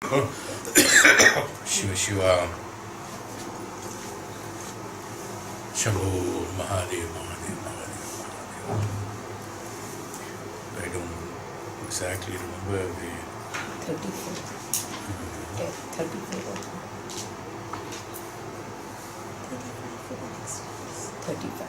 Shiva Shiva, Shambho, Mahadev, Mahadev, Mahadev, Mahadev. I don't exactly remember the 34. Yeah, 34. 35.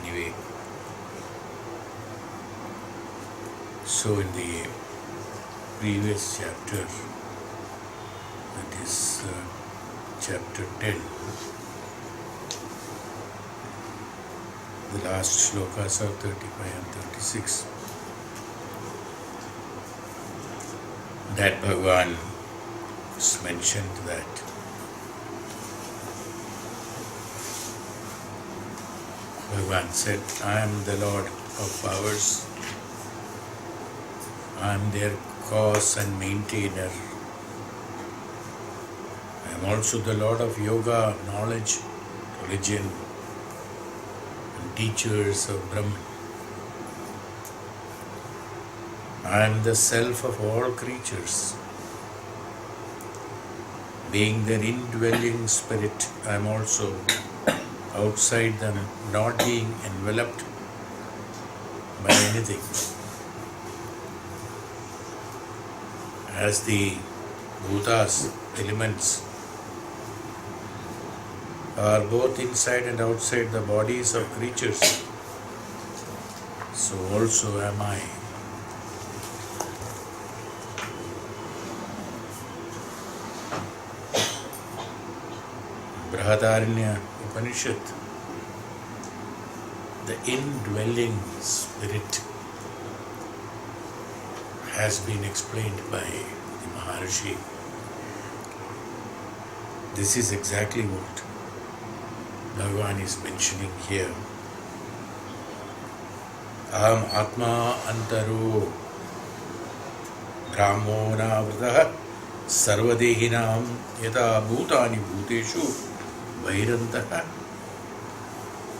Anyway, so in the previous chapter, that is chapter 10, the last slokas are 35 and 36, that Bhagavan has mentioned that Bhagavan said, I am the Lord of powers, I am their cause and maintainer. I am also the Lord of yoga, knowledge, religion, and teachers of Brahman. I am the self of all creatures. Being their indwelling spirit, I am also outside them, not being enveloped by anything. As the bhutas, elements, are both inside and outside the bodies of creatures, so also am I. Brihadaranya Upanishad, the indwelling spirit has been explained by the Maharishi. This is exactly what Bhagavan is mentioning here. Aham Atma Antaro Brahmo Navrataha Sarvadehinam Yata Bhutani Bhuteshu Vairantaha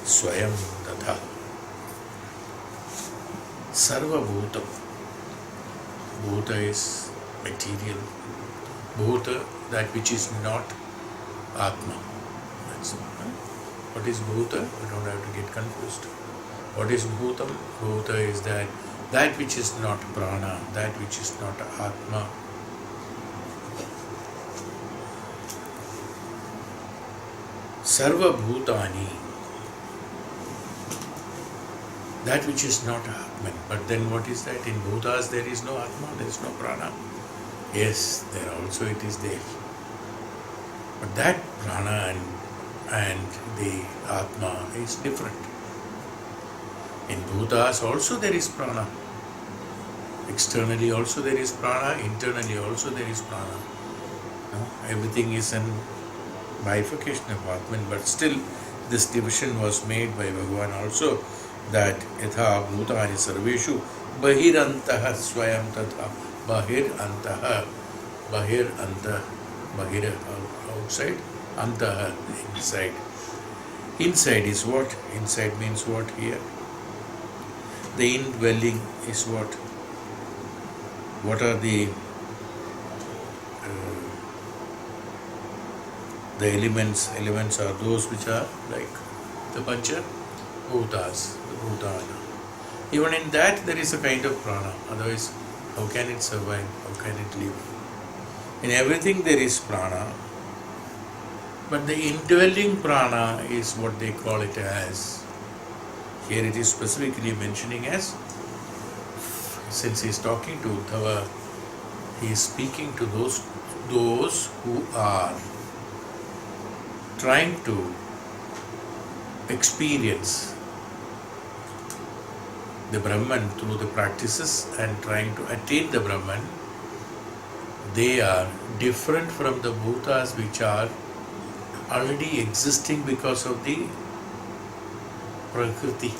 Swayam Tatha. Sarva Bhutam. Bhuta is material. Bhuta, that which is not Atma. That's what is Bhuta? We don't have to get confused. What is Bhutam? Bhuta is that which is not Prana, that which is not Atma. Sarva Bhutani, that which is not Atman. But then what is that? In Bhutas there is no Atma, there is no Prana. Yes, there also it is there. But that Prana and the Atma is different. In Bhutas also there is Prana. Externally also there is Prana, internally also there is Prana. No? Everything is an bifurcation of Atman, but still this division was made by Bhagavan also, that yatha bhutani sarveshu bahirantaha swayam tatha bahirantaha, bahir outside, antaha inside. Inside is what? Inside means what here? The indwelling is what? What are the elements? Elements are those which are like the Pancha Bhutas, the Bhutana. Even in that there is a kind of prana, otherwise how can it survive? How can it live? In everything there is prana, but the indwelling prana is what they call it as. Here it is specifically mentioning as, since he is talking to Uddhava, he is speaking to those who are trying to experience the Brahman through the practices and trying to attain the Brahman. They are different from the bhutas which are already existing because of the Prakriti.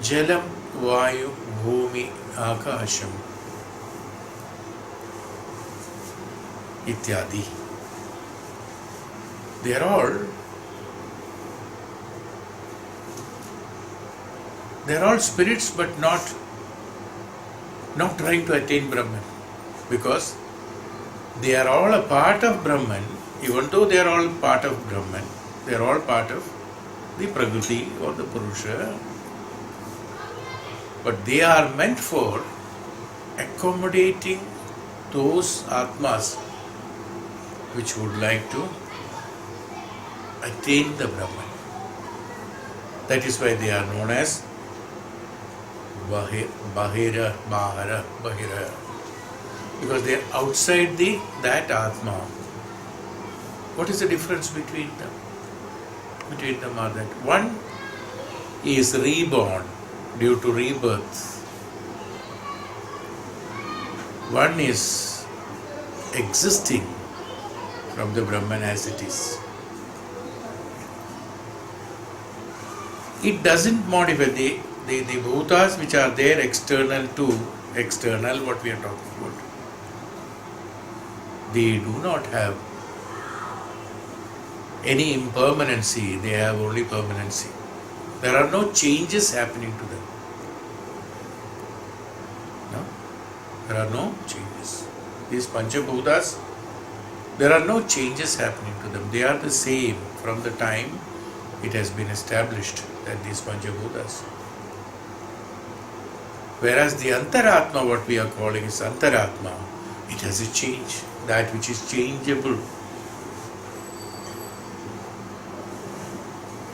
Jalam, Vayu, Bhumi, Akasham, Ityadi. They are all spirits, but not trying to attain Brahman, because they are all a part of Brahman. Even though they are all part of Brahman, they are all part of the Prakriti or the Purusha, but they are meant for accommodating those Atmas which would like to attain the Brahman. That is why they are known as Bahira, because they are outside that Atma. What is the difference between them? Between them are that one is reborn due to rebirth. One is existing from the Brahman as it is. It doesn't modify the bhutas which are there external to external, what we are talking about. They do not have any impermanency, they have only permanency. There are no changes happening to them. No? There are no changes. These Panchabhutas, there are no changes happening to them. They are the same from the time it has been established that these Panchabhutas. Whereas the Antaratma, what we are calling is Antaratma, it has a change, that which is changeable.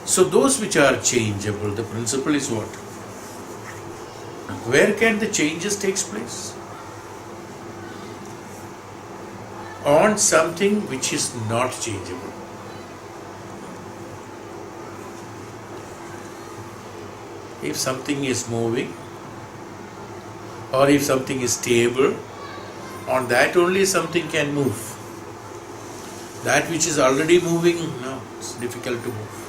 So those which are changeable, the principle is what? Where can the changes take place? On something which is not changeable. If something is moving, or if something is stable, on that only something can move. That which is already moving, no, it's difficult to move.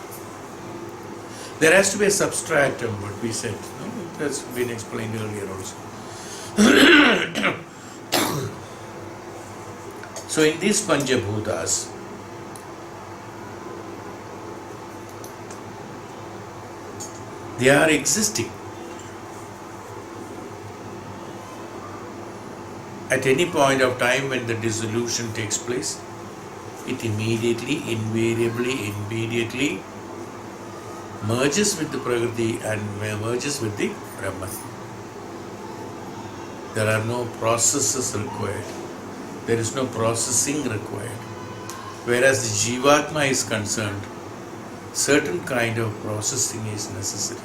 There has to be a substratum, what we said. No? It has been explained earlier also. So in these Panchabhutas, they are existing. At any point of time when the dissolution takes place, it immediately, invariably, immediately merges with the Prakriti and merges with the Brahman. There are no processes required. There is no processing required. Whereas the Jivatma is concerned, certain kind of processing is necessary.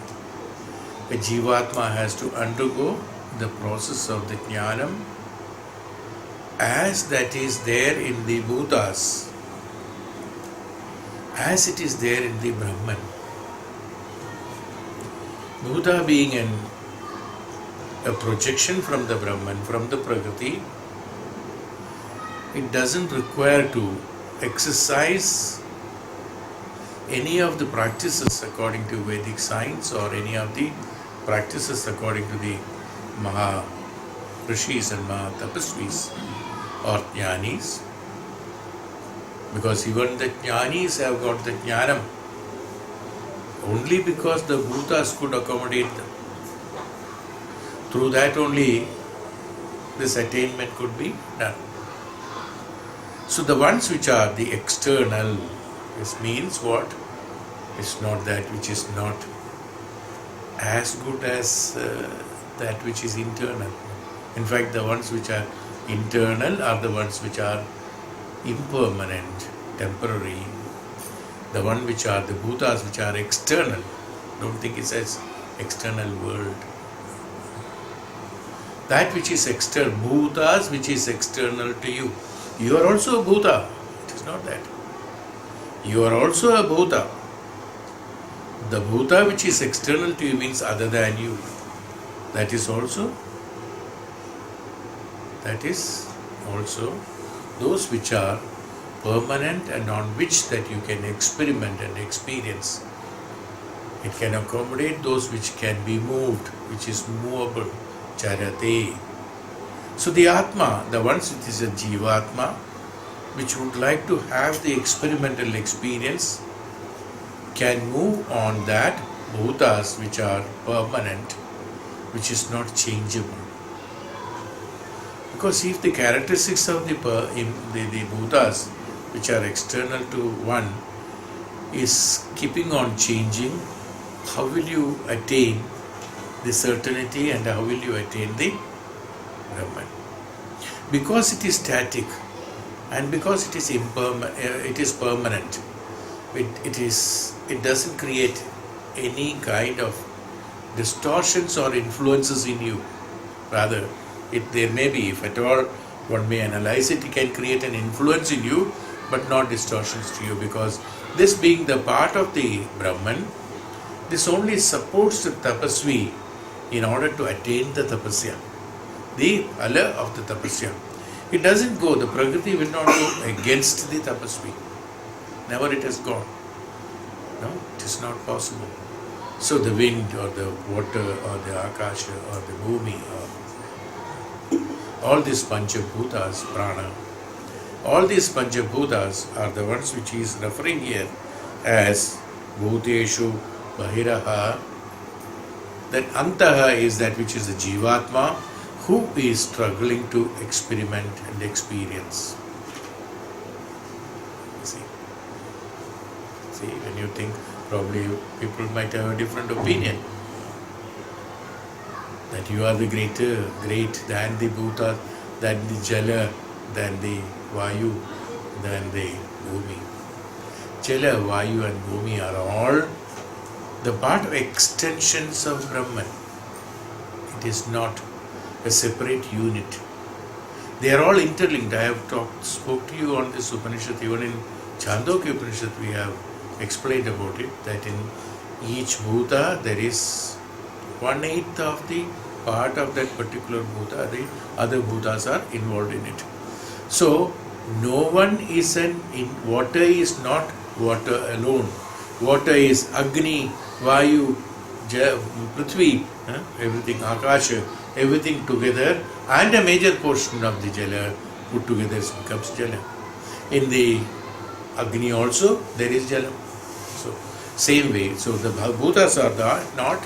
A Jivatma has to undergo the process of the Jnanam as that is there in the Bhutas, as it is there in the Brahman. Bhuta being a projection from the Brahman, from the Prakriti, it doesn't require to exercise any of the practices according to Vedic science or any of the practices according to the Maha Rishis and Maha Tapasvis or Jnanis, because even the Jnanis have got the Jnanam only because the Bhutas could accommodate them. Through that only this attainment could be done. So the ones which are the external, this means what? It's not that which is not as good as that which is internal. In fact, the ones which are internal are the ones which are impermanent, temporary. The one which are the Bhutas which are external. Don't think it says external world. That which is external, Bhutas which is external to you. You are also a Bhuta. It is not that. You are also a Bhuta. The Bhuta which is external to you means other than you. That is also those which are permanent and on which that you can experiment and experience. It can accommodate those which can be moved, which is movable, charate. So the Atma, the ones which is a Jivatma, which would like to have the experimental experience, can move on that bhutas which are permanent, which is not changeable. Because if the characteristics of the bhutas which are external to one is keeping on changing, how will you attain the certainty and how will you attain the Brahman? Because it is static and because it is permanent, it doesn't create any kind of distortions or influences in you. Rather, there may be, if at all one may analyze it, it can create an influence in you, but not distortions to you, because this being the part of the Brahman, this only supports the tapasvi in order to attain the tapasya, the phala of the tapasya. It doesn't go, the prakriti will not go against the tapasvi. Never it has gone. No, it is not possible. So the wind or the water or the akasha or the bhumi or all these panchabhutas, prana, all these panchabhutas are the ones which he is referring here as bhuteshu bahiraha. That antaha is that which is the jivatma who is struggling to experiment and experience. See, when you think, probably people might have a different opinion. That you are the great than the bhuta, than the jala, than the vayu, than the bhumi. Jala, vayu and bhumi are all the part of extensions of Brahman. It is not a separate unit. They are all interlinked. I have spoke to you on this Upanishad. Even in Chandogya Upanishad we have explained about it, that in each bhuta there is 1/8 of the part of that particular bhuta, the other bhutas are involved in it. So no one is water is not water alone. Water is Agni, Vayu, Prithvi, everything, Akasha, everything together, and a major portion of the Jala put together becomes Jala. In the Agni also there is Jala. So same way, so the bhutas are not,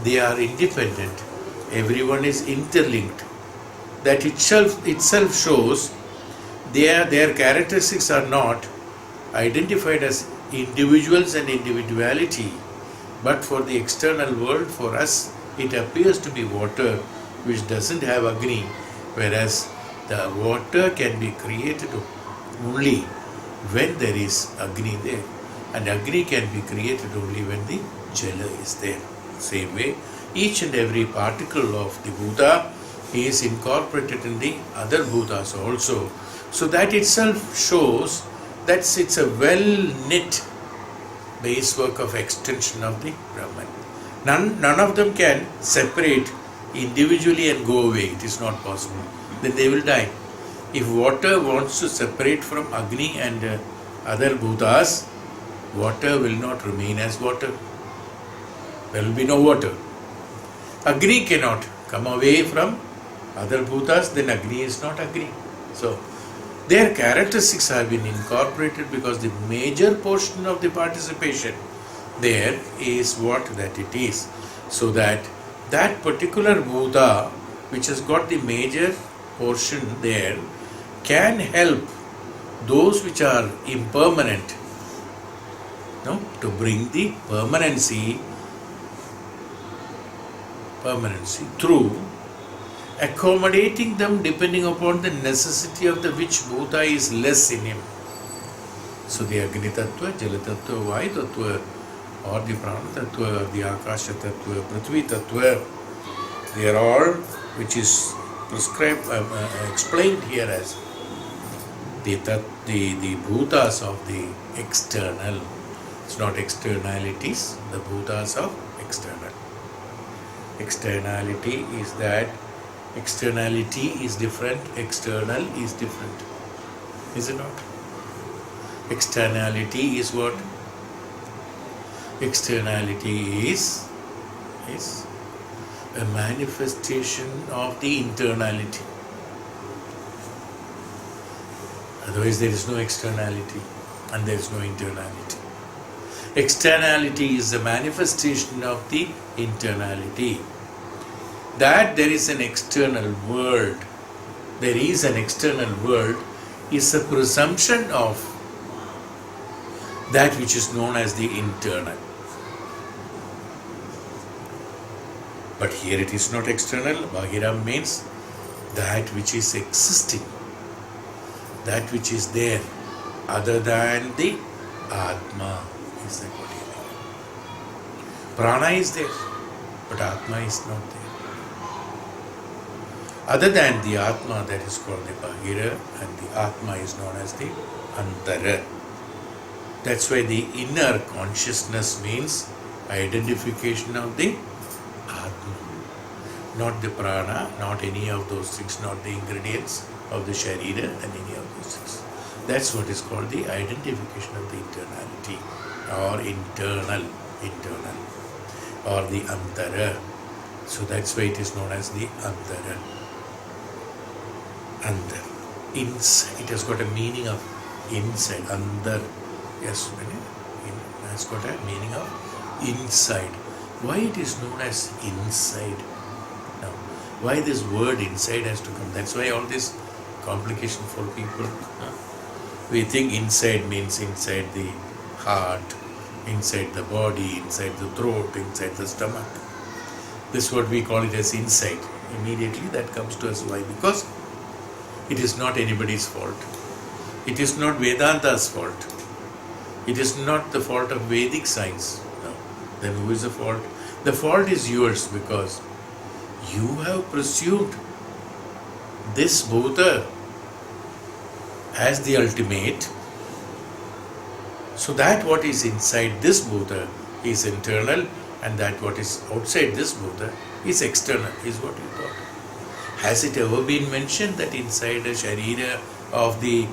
they are independent. Everyone is interlinked. That itself shows their characteristics are not identified as individuals and individuality, but for the external world, for us, it appears to be water which doesn't have Agni, whereas the water can be created only when there is Agni there, and Agni can be created only when the Jala is there. Same way, each and every particle of the Bhuta is incorporated in the other Bhutas also. So that itself shows that it's a well-knit base work of extension of the Brahman. None of them can separate individually and go away. It is not possible. Then they will die. If water wants to separate from Agni and other Bhutas, water will not remain as water. There will be no water. Agni cannot come away from other Bhutas, then Agni is not Agni. So, their characteristics have been incorporated because the major portion of the participation there is what that it is. So that particular Bhuta which has got the major portion there can help those which are impermanent, to bring the permanency through accommodating them depending upon the necessity of the which bhuta is less in him. So the Agni Tattva, Jala Tattva, Vayu Tattva, or the Prana Tattva, or the Akasha Tattva, Prithvi Tattva, they are all which is prescribed, explained here as the bhutas of the external. It's not externalities, the bhutas of external. Externality is that externality is different, external is different. Is it not? Externality is what? Externality is a manifestation of the internality. Otherwise there is no externality and there is no internality. Externality is a manifestation of the internality. That there is an external world, is a presumption of that which is known as the internal. But here it is not external. Bhagiram means that which is existing, that which is there, other than the Atma. Is that what you mean? Prana is there, but Atma is not there. Other than the Atma, that is called the Bhagir, and the Atma is known as the Antara. That's why the inner consciousness means identification of the Atma, not the Prana, not any of those things, not the ingredients of the Sharira and any of those things. That's what is called the identification of the internality, or internal, or the Antara. So that's why it is known as the Antara. Andar. Inside. It has got a meaning of inside. Andar. Yes, it has got a meaning of inside. Why it is known as inside? Now, why this word inside has to come? That's why all this complication for people. We think inside means inside the heart, inside the body, inside the throat, inside the stomach. This is what we call it as inside. Immediately that comes to us. Why? Because it is not anybody's fault. It is not Vedanta's fault. It is not the fault of Vedic science. No. Then who is the fault? The fault is yours because you have pursued this Bhuta as the ultimate. So that what is inside this Bhuta is internal, and that what is outside this Bhuta is external, is what you thought. Has it ever been mentioned that inside a Sharira of the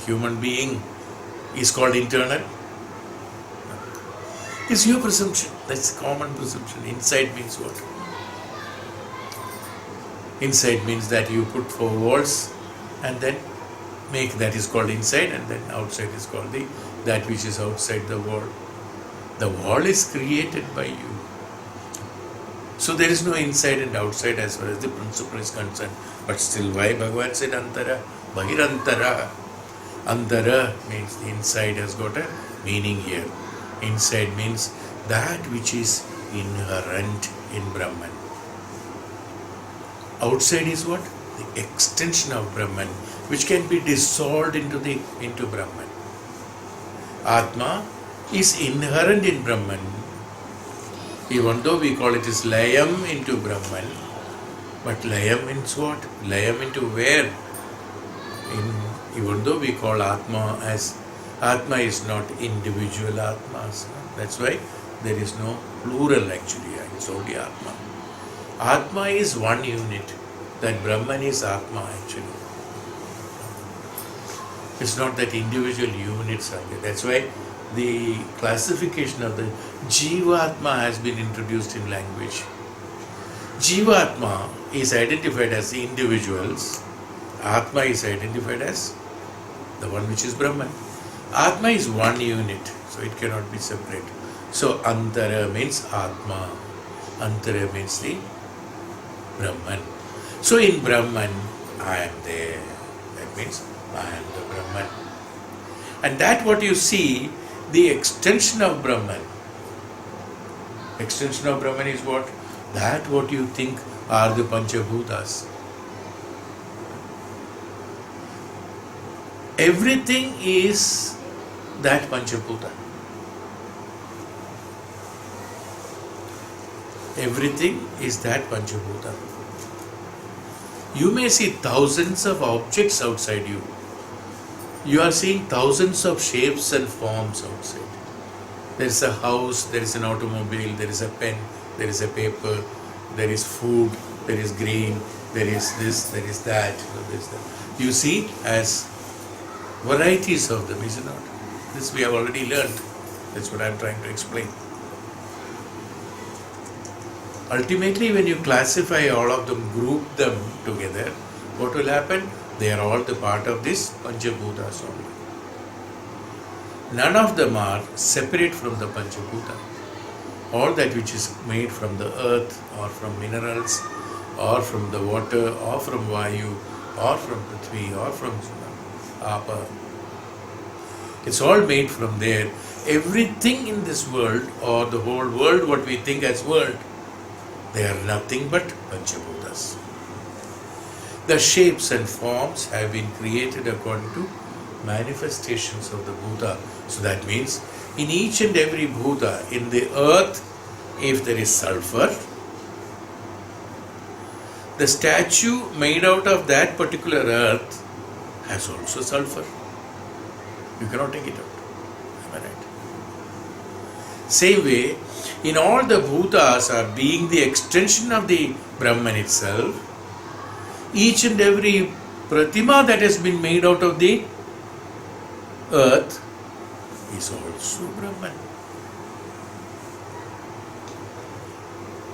human being is called internal? No. It's your presumption. That's common presumption. Inside means what? Inside means that you put 4 walls and then make that is called inside, and then outside is called that which is outside the wall. The wall is created by you. So there is no inside and outside as far as the principle is concerned. But still, why Bhagavan said Antara? Bhagirantara. Antara means the inside has got a meaning here. Inside means that which is inherent in Brahman. Outside is what? The extension of Brahman, which can be dissolved into Brahman. Atma is inherent in Brahman. Even though we call it as layam into Brahman, but layam means what? Layam into where? Even though we call Atma as Atma is not individual Atmas. That's why there is no plural actually. It's only Atma. Atma is one unit. That Brahman is Atma actually. It's not that individual units are there. That's why the classification of the Jivatma has been introduced in language. Jivatma is identified as the individuals. Atma is identified as the one which is Brahman. Atma is one unit, so it cannot be separate. So Antara means Atma. Antara means the Brahman. So in Brahman, I am there. That means I am the Brahman. And that what you see, the extension of Brahman. Extension of Brahman is what? That what you think are the Panchabhutas. Everything is that Panchabhuta. Everything is that Panchabhuta. You may see thousands of objects outside you. You are seeing thousands of shapes and forms outside. There is a house, there is an automobile, there is a pen, there is a paper, there is food, there is green, there is this, there is that, there is that. You see as varieties of them, is it not? This we have already learned. That's what I am trying to explain. Ultimately, when you classify all of them, group them together, what will happen? They are all the part of this Panchabhutas only. None of them are separate from the Panchabhuta. All that which is made from the earth or from minerals or from the water or from Vayu or from Prithvi or from Apa, it's all made from there. Everything in this world or the whole world, what we think as world, they are nothing but Panchabhutas. The shapes and forms have been created according to manifestations of the Bhuta. So that means in each and every Bhuta, in the earth, if there is sulfur, the statue made out of that particular earth has also sulfur. You cannot take it out. Am I right? Same way, in all the Bhutas are being the extension of the Brahman itself, each and every Pratima that has been made out of the earth is also Brahman.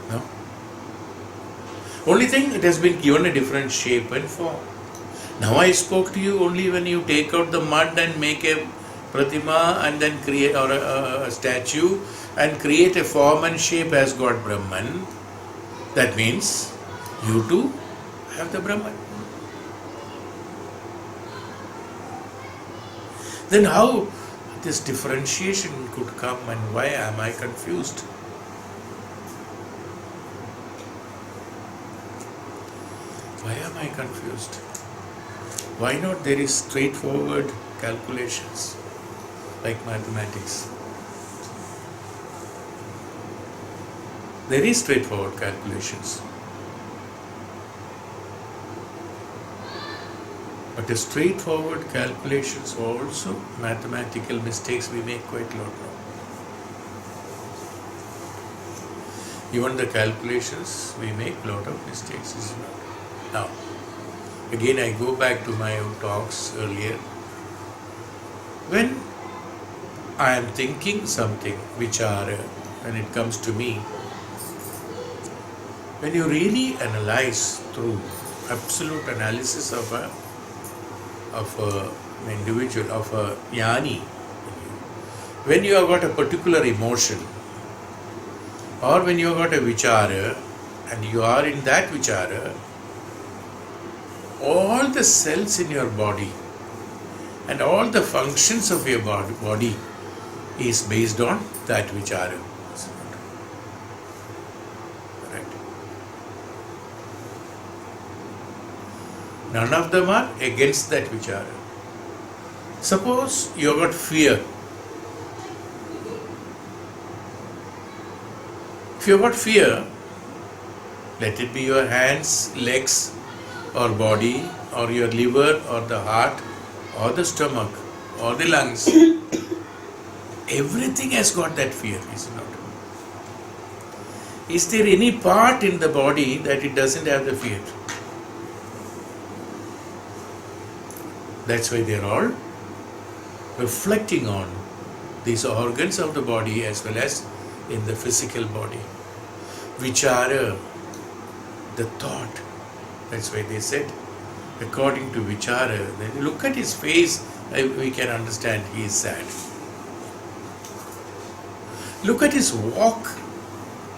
No? Only thing, it has been given a different shape and form. Now I spoke to you only when you take out the mud and make a Pratima and then create or a statue and create a form and shape as God Brahman. That means you too have the Brahman. Then how this differentiation could come and why am I confused? Why am I confused? Why not there is straightforward calculations like mathematics? There is straightforward calculations. But the straightforward calculations also mathematical mistakes we make quite a lot now. Even the calculations we make a lot of mistakes, is not. Now, again I go back to my own talks earlier. When I am thinking something which are, when it comes to me, when you really analyze through absolute analysis of an individual, of a jnani, when you have got a particular emotion or when you have got a vichara and you are in that vichara, all the cells in your body and all the functions of your body is based on that vichara. Right? None of them are against that vichara. Suppose you have got fear. If you have got fear, let it be your hands, legs, or body, or your liver, or the heart, or the stomach, or the lungs. Everything has got that fear, is it not? Is there any part in the body that it doesn't have the fear? That's why they are all reflecting on these organs of the body as well as in the physical body. Vichara, the thought. That's why they said, according to Vichara, then look at his face, we can understand he is sad. Look at his walk,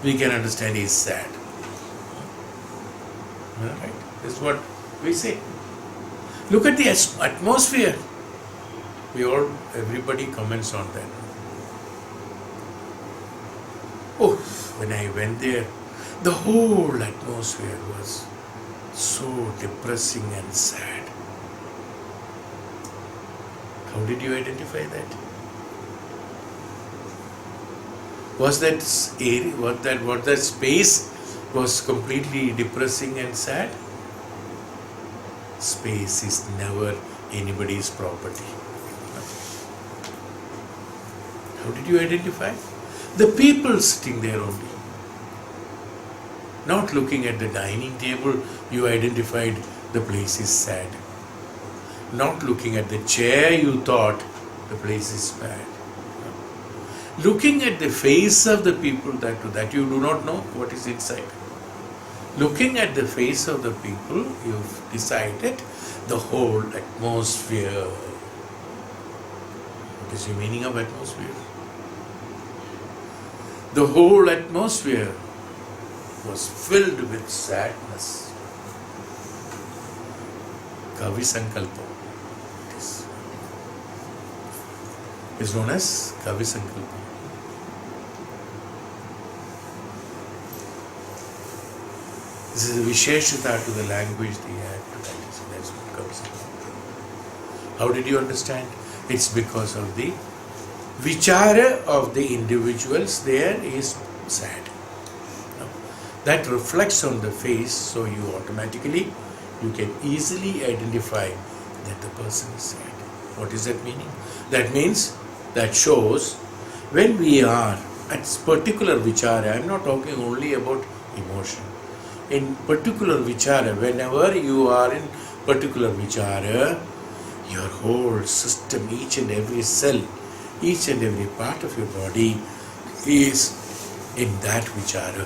we can understand he is sad. Alright, this is what we say. Look at the atmosphere. Everybody comments on that. Oh, when I went there, the whole atmosphere was so depressing and sad. How did you identify that? Was that area, what that space was completely depressing and sad? Space is never anybody's property. How did you identify? The people sitting there only. Not looking at the dining table, you identified the place is sad. Not looking at the chair you thought the place is bad. Looking at the face of the people that you do not know what is inside. Looking at the face of the people, you've decided the whole atmosphere. What is the meaning of atmosphere? The whole atmosphere was filled with sadness. Kavi Sankalpa. It is known as Kavi Sankalpa. This is a Visheshita to the language they had to write. So that's what comes in. How did you understand? It's because of the vichara of the individuals there is sad. That reflects on the face, so you automatically, you can easily identify that the person is sad. What is that meaning? That means, that shows, when we are at particular vichara, I am not talking only about emotion. In particular vichara, whenever you are in particular vichara, your whole system, each and every cell, each and every part of your body is in that vichara.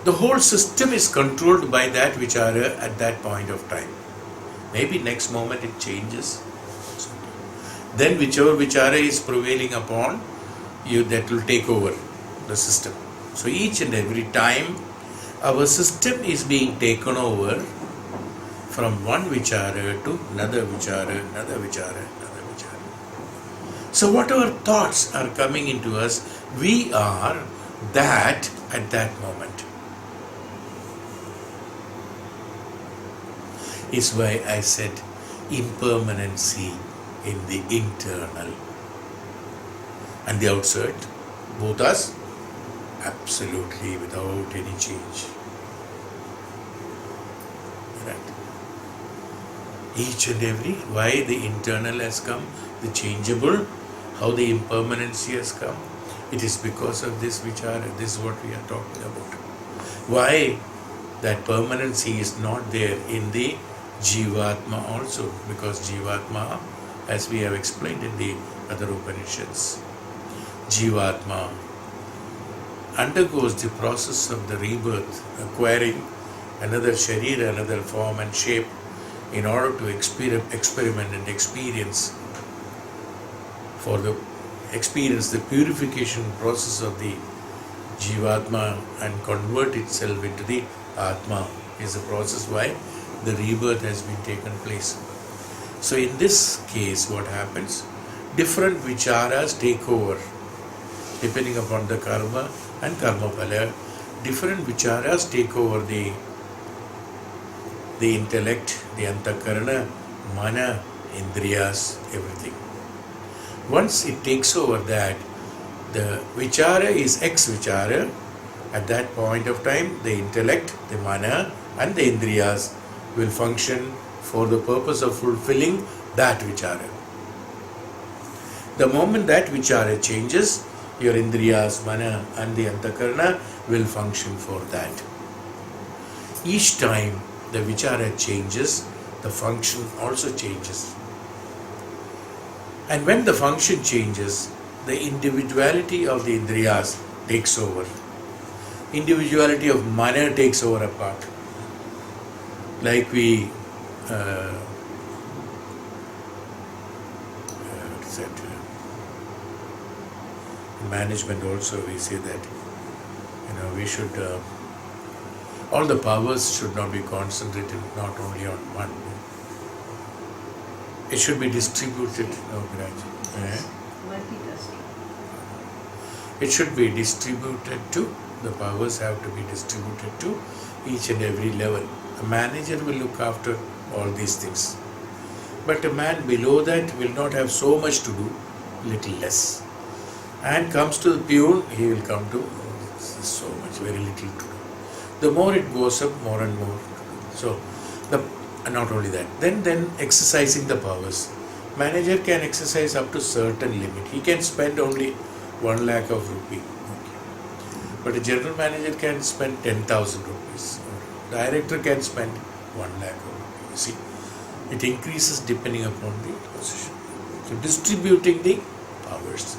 The whole system is controlled by that vichara at that point of time. Maybe next moment it changes. Then whichever vichara is prevailing upon you, that will take over the system. So each and every time our system is being taken over from one vichara to another vichara, another vichara, another vichara. So whatever thoughts are coming into us, we are that at that moment. Is why I said impermanency in the internal. And the outside, both us, absolutely without any change. Right? Each and every, why the internal has come, the changeable, how the impermanency has come, it is because of this vichara. This is what we are talking about. Why that permanency is not there in the Jivatma also, because Jivatma, as we have explained in the other Upanishads, Jivatma undergoes the process of the rebirth, acquiring another sharira, another form and shape, in order to experiment and experience the purification process of the Jivatma and convert itself into the Atma is the process why the rebirth has been taken place. So in this case, what happens? Different vicharas take over, depending upon the karma and karma phala. Different vicharas take over the intellect, the antakarana, mana, indriyas, everything. Once it takes over that, the vichara is ex vichara. At that point of time, the intellect, the mana and the indriyas will function for the purpose of fulfilling that vichara. The moment that vichara changes, your indriyas, mana and the antakarana will function for that. Each time the vichara changes, the function also changes. And when the function changes, the individuality of the indriyas takes over. Individuality of mana takes over a part. Like we management also we say that we should all the powers should not be concentrated not only on one. It should be distributed. Multitasking. It should be distributed to, the powers have to be distributed to each and every level. A manager will look after all these things. But a man below that will not have so much to do, little less. And comes to the peon, he will come to so much, very little to do. The more it goes up, more and more to do. So, not only that, then exercising the powers. Manager can exercise up to certain limit. He can spend only 1 lakh of rupee. Okay. But a general manager can spend 10,000 rupees or Director can spend 1 lakh. You see, it increases depending upon the position. So distributing the powers.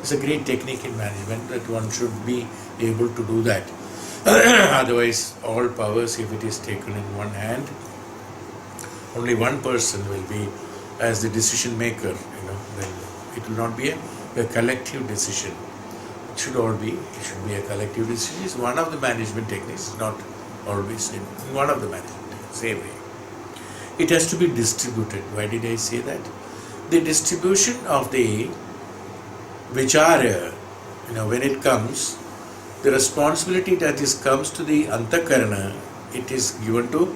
It's a great technique in management that one should be able to do that. Otherwise, all powers, if it is taken in one hand, only one person will be as the decision maker, then it will not be a collective decision. It should be a collective decision. It's one of the management techniques, not always in one of the management techniques, same way. It has to be distributed. Why did I say that? The distribution of the Vichara, when it comes, the responsibility that comes to the Antakarana, it is given to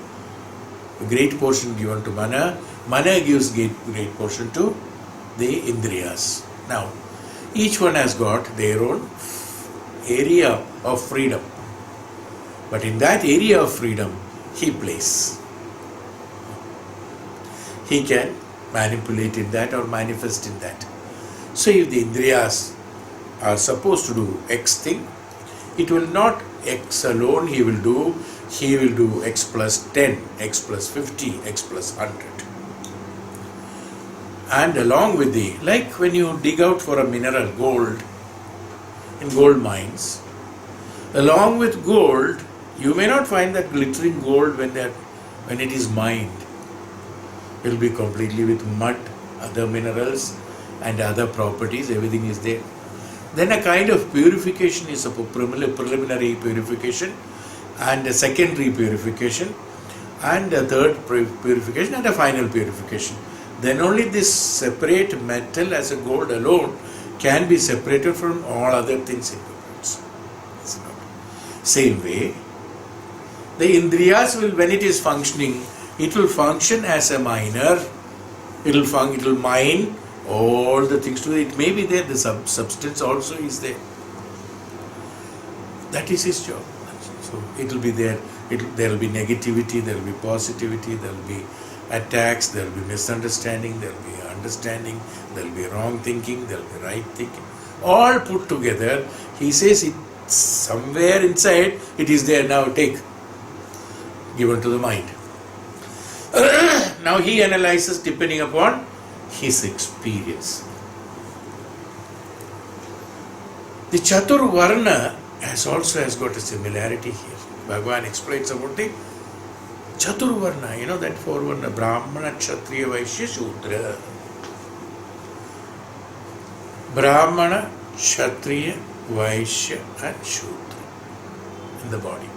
a great portion given to Mana. Mana gives great portion to the Indriyas. Now, each one has got their own area of freedom. But in that area of freedom, he plays. He can manipulate in that or manifest in that. So if the Indriyas are supposed to do X thing, it will not X alone he will do X plus 10, X plus 50, X plus 100. And along with like when you dig out for a mineral, gold, in gold mines, along with gold, you may not find that glittering gold when it is mined. It will be completely with mud, other minerals and other properties, everything is there. Then a kind of purification is a preliminary purification and a secondary purification and a third purification and a final purification. Then only this separate metal as a gold alone can be separated from all other things in the world. Same way, the Indriyas will, when it is functioning, it will function as a miner. It will mine all the things to it. May be there, the substance also is there. That is his job. So it will be there. There will be negativity, there will be positivity, there will be attacks, there will be misunderstanding, there will be understanding, there will be wrong thinking, there will be right thinking. All put together, he says it somewhere inside, it is there, now take, given to the mind. Now he analyzes depending upon his experience. The Chatur Varna also has got a similarity here. Bhagavan explains about the Chatur Varna, that four Varna, Brahmana, Kshatriya, Vaishya, Shudra. Brahmana, Kshatriya, Vaishya and Shudra in the body.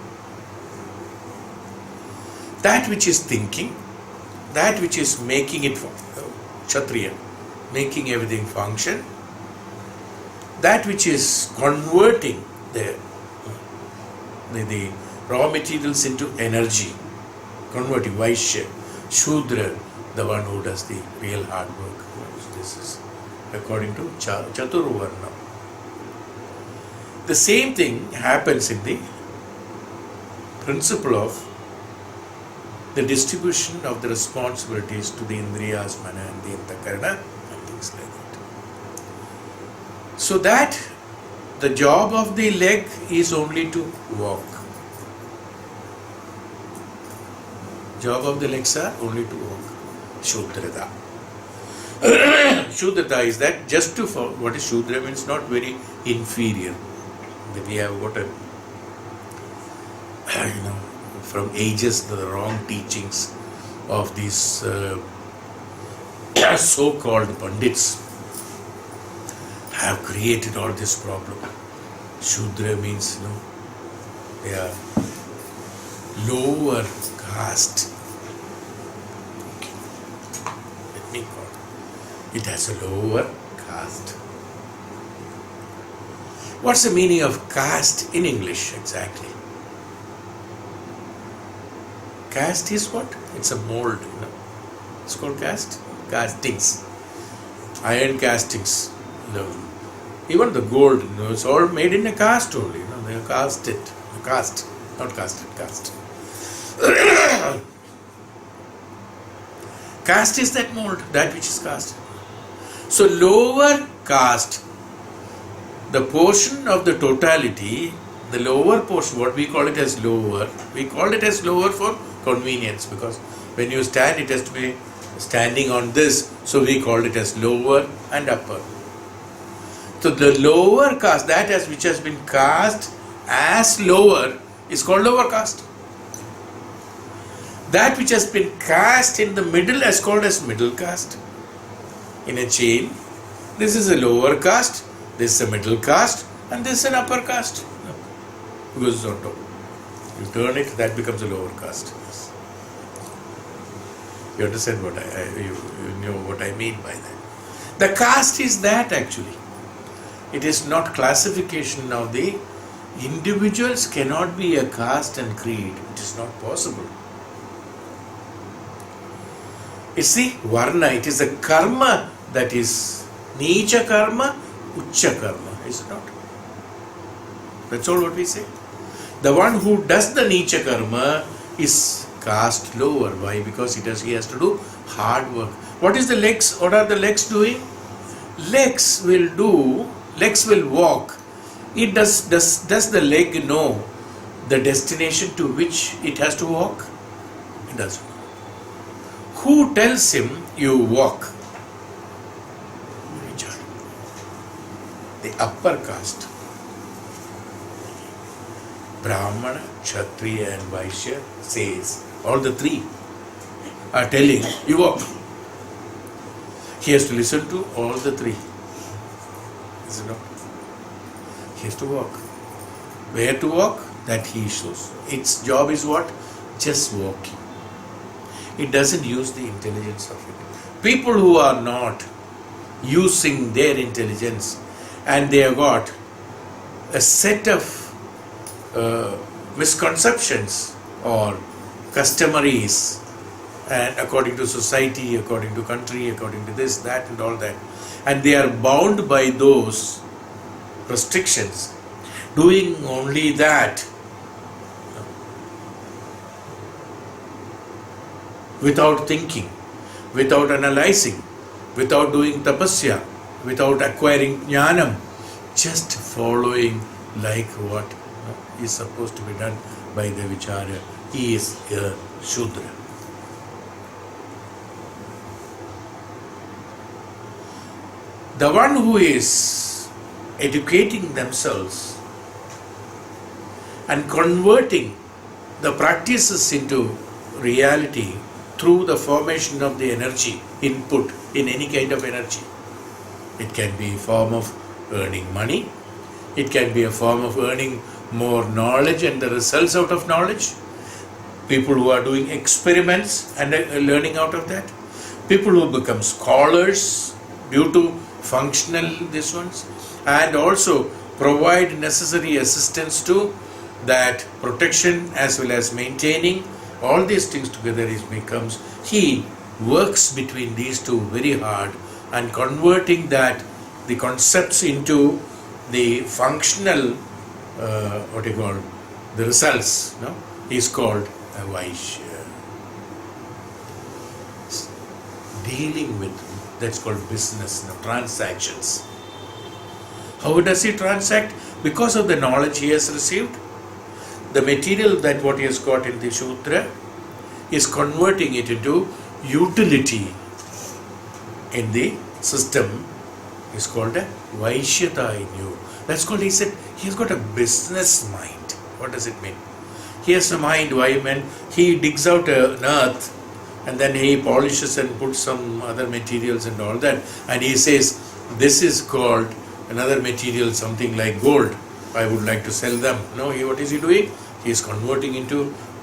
That which is thinking, that which is making it Kshatriya, making everything function, that which is converting the raw materials into energy, converting Vaishya, Shudra, the one who does the real hard work. This is according to Chaturvarna. The same thing happens in the principle of the distribution of the responsibilities to the Indriyas, Mana and the Antakarana and things like that. So that the job of the leg is only to walk. Job of the legs are only to walk. Shudrata. Shudrata is that just to follow. What is Shudra means? Not very inferior. We have got a, from ages the wrong teachings of these so-called Pandits have created all this problem. Shudra means, they are lower caste. Okay. Let me call it. It has a lower caste. What's the meaning of caste in English exactly? Caste is what? It's a mold, It's called caste. Castings. Iron castings. Even the gold, it's all made in a cast only. They cast it. Cast. Not casted, cast. Caste is that mold, that which is cast. So lower caste, the portion of the totality the lower portion, what we call it as lower, we call it as lower for convenience, because when you stand, it has to be standing on this, so we call it as lower and upper. So the lower caste, that as which has been cast as lower, is called lower caste. That which has been cast in the middle is called as middle caste. In a chain, this is a lower caste, this is a middle caste, and this is an upper caste. No. Because it's on top. You turn it, that becomes a lower caste. Yes. You understand what you know what I mean by that. The caste is that actually. It is not classification of the individuals cannot be a caste and creed. It is not possible. It's the varna, it is the karma that is nicha karma, ucha karma, is it not? That's all what we say. The one who does the nicha karma is caste lower. Why? Because he has to do hard work. What is the legs? What are the legs doing? Legs will walk. It does the leg know the destination to which it has to walk? It doesn't. Who tells him you walk? The upper caste. Brahmana, Kshatriya and Vaishya says, all the three are telling you walk. He has to listen to all the three. Is it not? He has to walk. Where to walk? That he shows. Its job is what? Just walking. It doesn't use the intelligence of it. People who are not using their intelligence and they have got a set of misconceptions or customaries, and according to society, according to country, according to this, that and all that, and they are bound by those restrictions, doing only that without thinking, without analyzing, without doing tapasya, without acquiring jnanam, just following like what is supposed to be done by the vicharya. He is a Shudra. The one who is educating themselves and converting the practices into reality through the formation of the energy input in any kind of energy. It can be a form of earning money. It can be a form of earning more knowledge and the results out of knowledge. People who are doing experiments and learning out of that. People who become scholars due to functional this ones, and also provide necessary assistance to that protection as well as maintaining. All these things together he works between these two very hard and converting that the concepts into the functional the results is called a Vaishya. Dealing with, that's called business, transactions. How does he transact? Because of the knowledge he has received, the material that what he has got in the Shudra is converting it into utility in the system, is called a Vaishyata in you. That's called, he said, he has got a business mind. What does it mean? He has a mind. Why? When he digs out an earth and then he polishes and puts some other materials and all that, and he says, this is called another material, something like gold. I would like to sell them. No, what is he doing? He is converting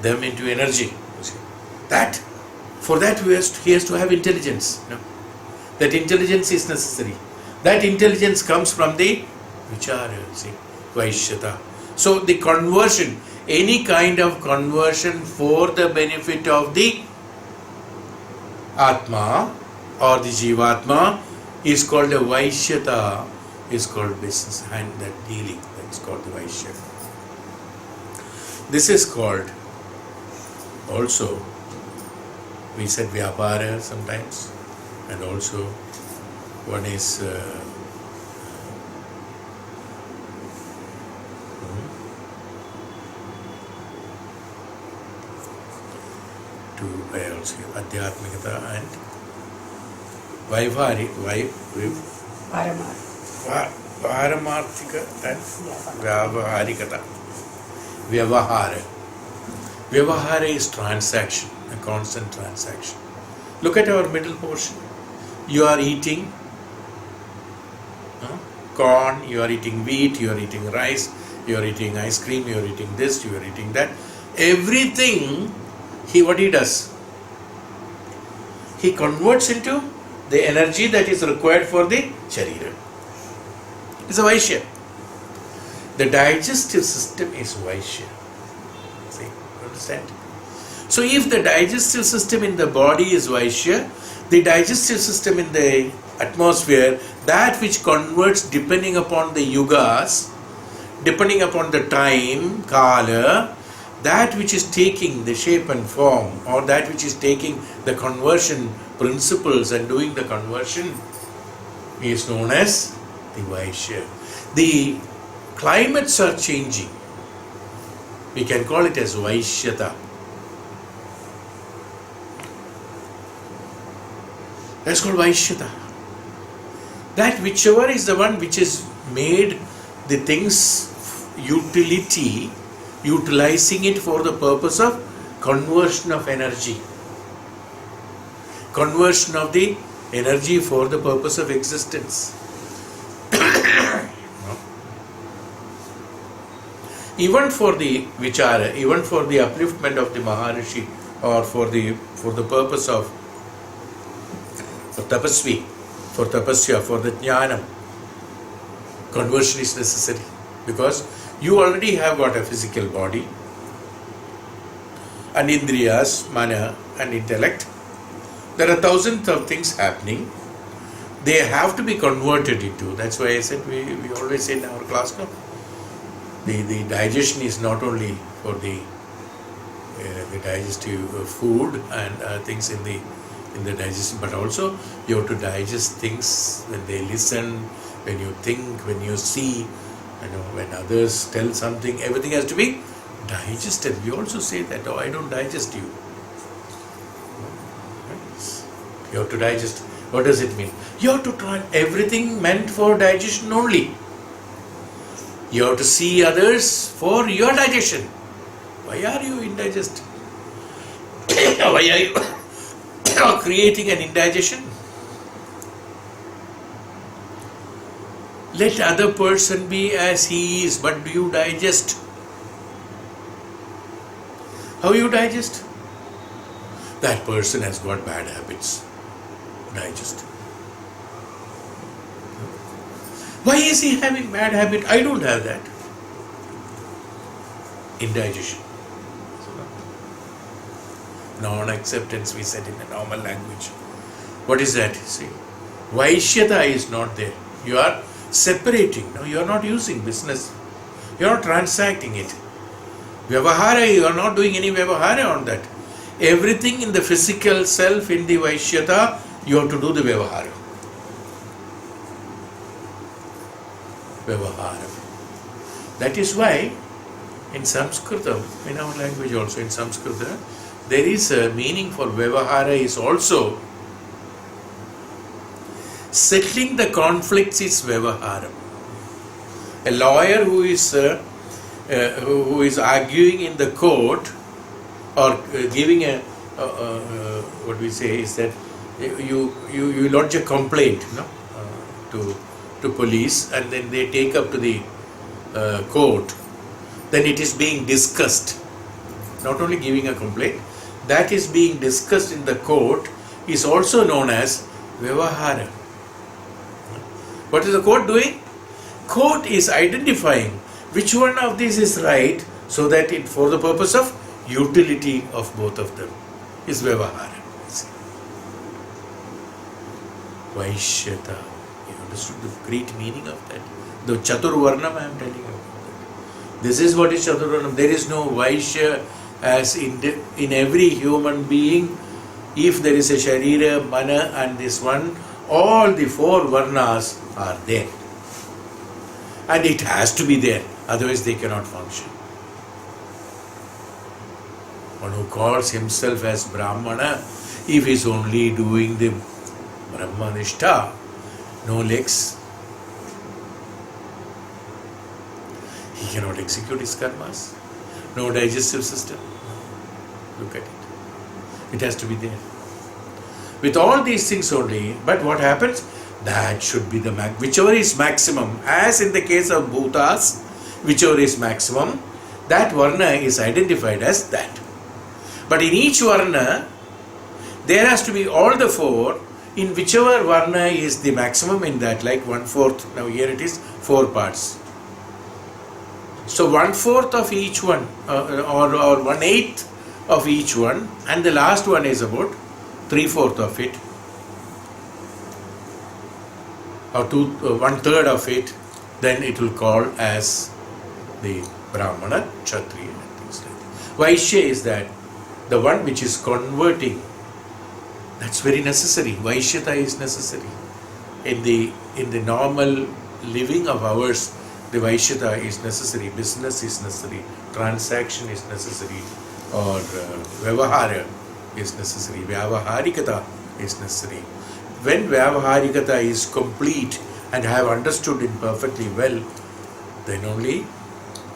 them into energy. You see. For that he has to have intelligence. That intelligence is necessary. That intelligence comes from the vichara, Vaishyata. So the conversion, any kind of conversion for the benefit of the Atma or the Jivatma is called a Vaishyata, is called business, and that dealing, that's called the Vaishya. This is called also, we said Vyapara sometimes, and also one is two also Adhyatmikata and Paramarthika and Vyavaharikata. Vyavahara. Vyavahara is transaction, a constant transaction. Look at our middle portion. You are eating corn, you are eating wheat, you are eating rice, you are eating ice cream, you are eating this, you are eating that. Everything, what he does? He converts into the energy that is required for the Sharira. It's a Vaishya. The digestive system is Vaishya. See, understand? So if the digestive system in the body is Vaishya, the digestive system in the atmosphere, that which converts depending upon the yugas, depending upon the time, kala, that which is taking the shape and form, or that which is taking the conversion principles and doing the conversion, is known as the Vaishya. The climates are changing. We can call it as Vaishyata. That's called Vaishyata. That whichever is the one which is made the things utility, utilizing it for the purpose of conversion of energy. Conversion of the energy for the purpose of existence. Even for the vichara, even for the upliftment of the Maharishi, or for the purpose of tapasvi, for tapasya, for the jnana, conversion is necessary, because you already have got a physical body and indriyas, mana and intellect. There are thousands of things happening. They have to be converted into. That's why I said we always say in our class, no? The digestion is not only for the digestive food and things in the digestion, but also you have to digest things when they listen, when you think, when you see, when others tell something. Everything has to be digested. We also say that, I don't digest you. You have to digest. What does it mean? You have to try everything meant for digestion only. You have to see others for your digestion. Why are you indigested? Why are you creating an indigestion? Let other person be as he is, but do you digest? How you digest? That person has got bad habits. Digest. Why is he having bad habit? I don't have that. Indigestion. Non-acceptance, we said in a normal language. What is that? See, Vaishyata is not there. You are separating. No, you are not using business. You are not transacting it. Vyavahara, you are not doing any Vyavahara on that. Everything in the physical self, in the Vaishyata, you have to do the Vyavahara. Vyavahara. That is why in Sanskritam, in our language also in Sanskrit, there is a meaning for Vyavahara is also settling the conflicts is Vyavahara. A lawyer who is arguing in the court or giving a what we say is that you lodge a complaint, no, to police, and then they take up to the court. Then it is being discussed. Not only giving a complaint, that is being discussed in the court is also known as Vyavahara. What is the court doing? Court is identifying which one of these is right, so that it for the purpose of utility of both of them is Vyavahara. Vaishyata. You understood the great meaning of that. The Chaturvarnam I am telling you about that. This is what is Chaturvarnam. There is no Vaishya as in every human being. If there is a Sharira, Mana and this one, all the four Varnas are there. And it has to be there. Otherwise they cannot function. One who calls himself as Brahmana, if he is only doing the Brahmanishta, no legs, he cannot execute his karmas. No digestive system. Look at it. It has to be there. With all these things only, but what happens? That should be the whichever is maximum. As in the case of bhutas, whichever is maximum, that varna is identified as that. But in each varna, there has to be all the four, in whichever varna is the maximum in that, like 1/4. Now here it is 4 parts. So 1/4 of each one, or 1/8 of each one, and the last one is about 3/4 of it, or 1/3 of it, then it will call as the Brahmana, Kshatriya, and things like that. Vaishya is that, the one which is converting. That's very necessary. Vaishyata is necessary. In the normal living of ours, the Vaishyata is necessary, business is necessary, transaction is necessary, or Vyavahara is necessary, Vyavaharikata is necessary. When Vyavaharikata is complete and have understood it perfectly well, then only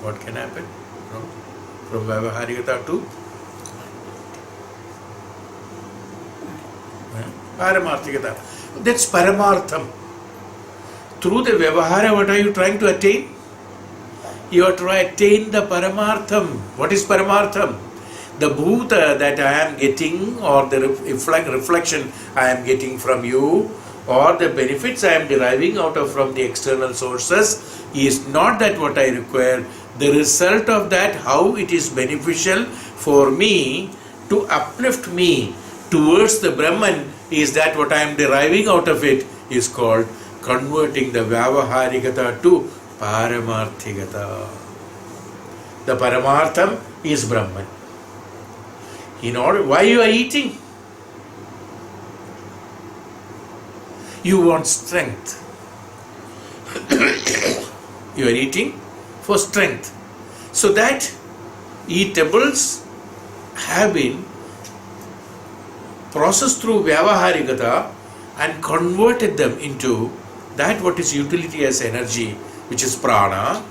what can happen? From Vyavaharikata to Paramarthikata. That's Paramartham. Through the Vyavahara, what are you trying to attain? You are trying to attain the Paramartham. What is Paramartham? The bhuta that I am getting, or the reflection I am getting from you, or the benefits I am deriving out of from the external sources, is not that what I require. The result of that, how it is beneficial for me to uplift me towards the Brahman, is that what I am deriving out of it is called converting the Vyavaharikata to Paramarthikata. The Paramartham is Brahman. In order, why you are eating? You want strength. You are eating for strength. So that eatables have been processed through Vyavaharikata and converted them into that what is utility as energy, which is prana.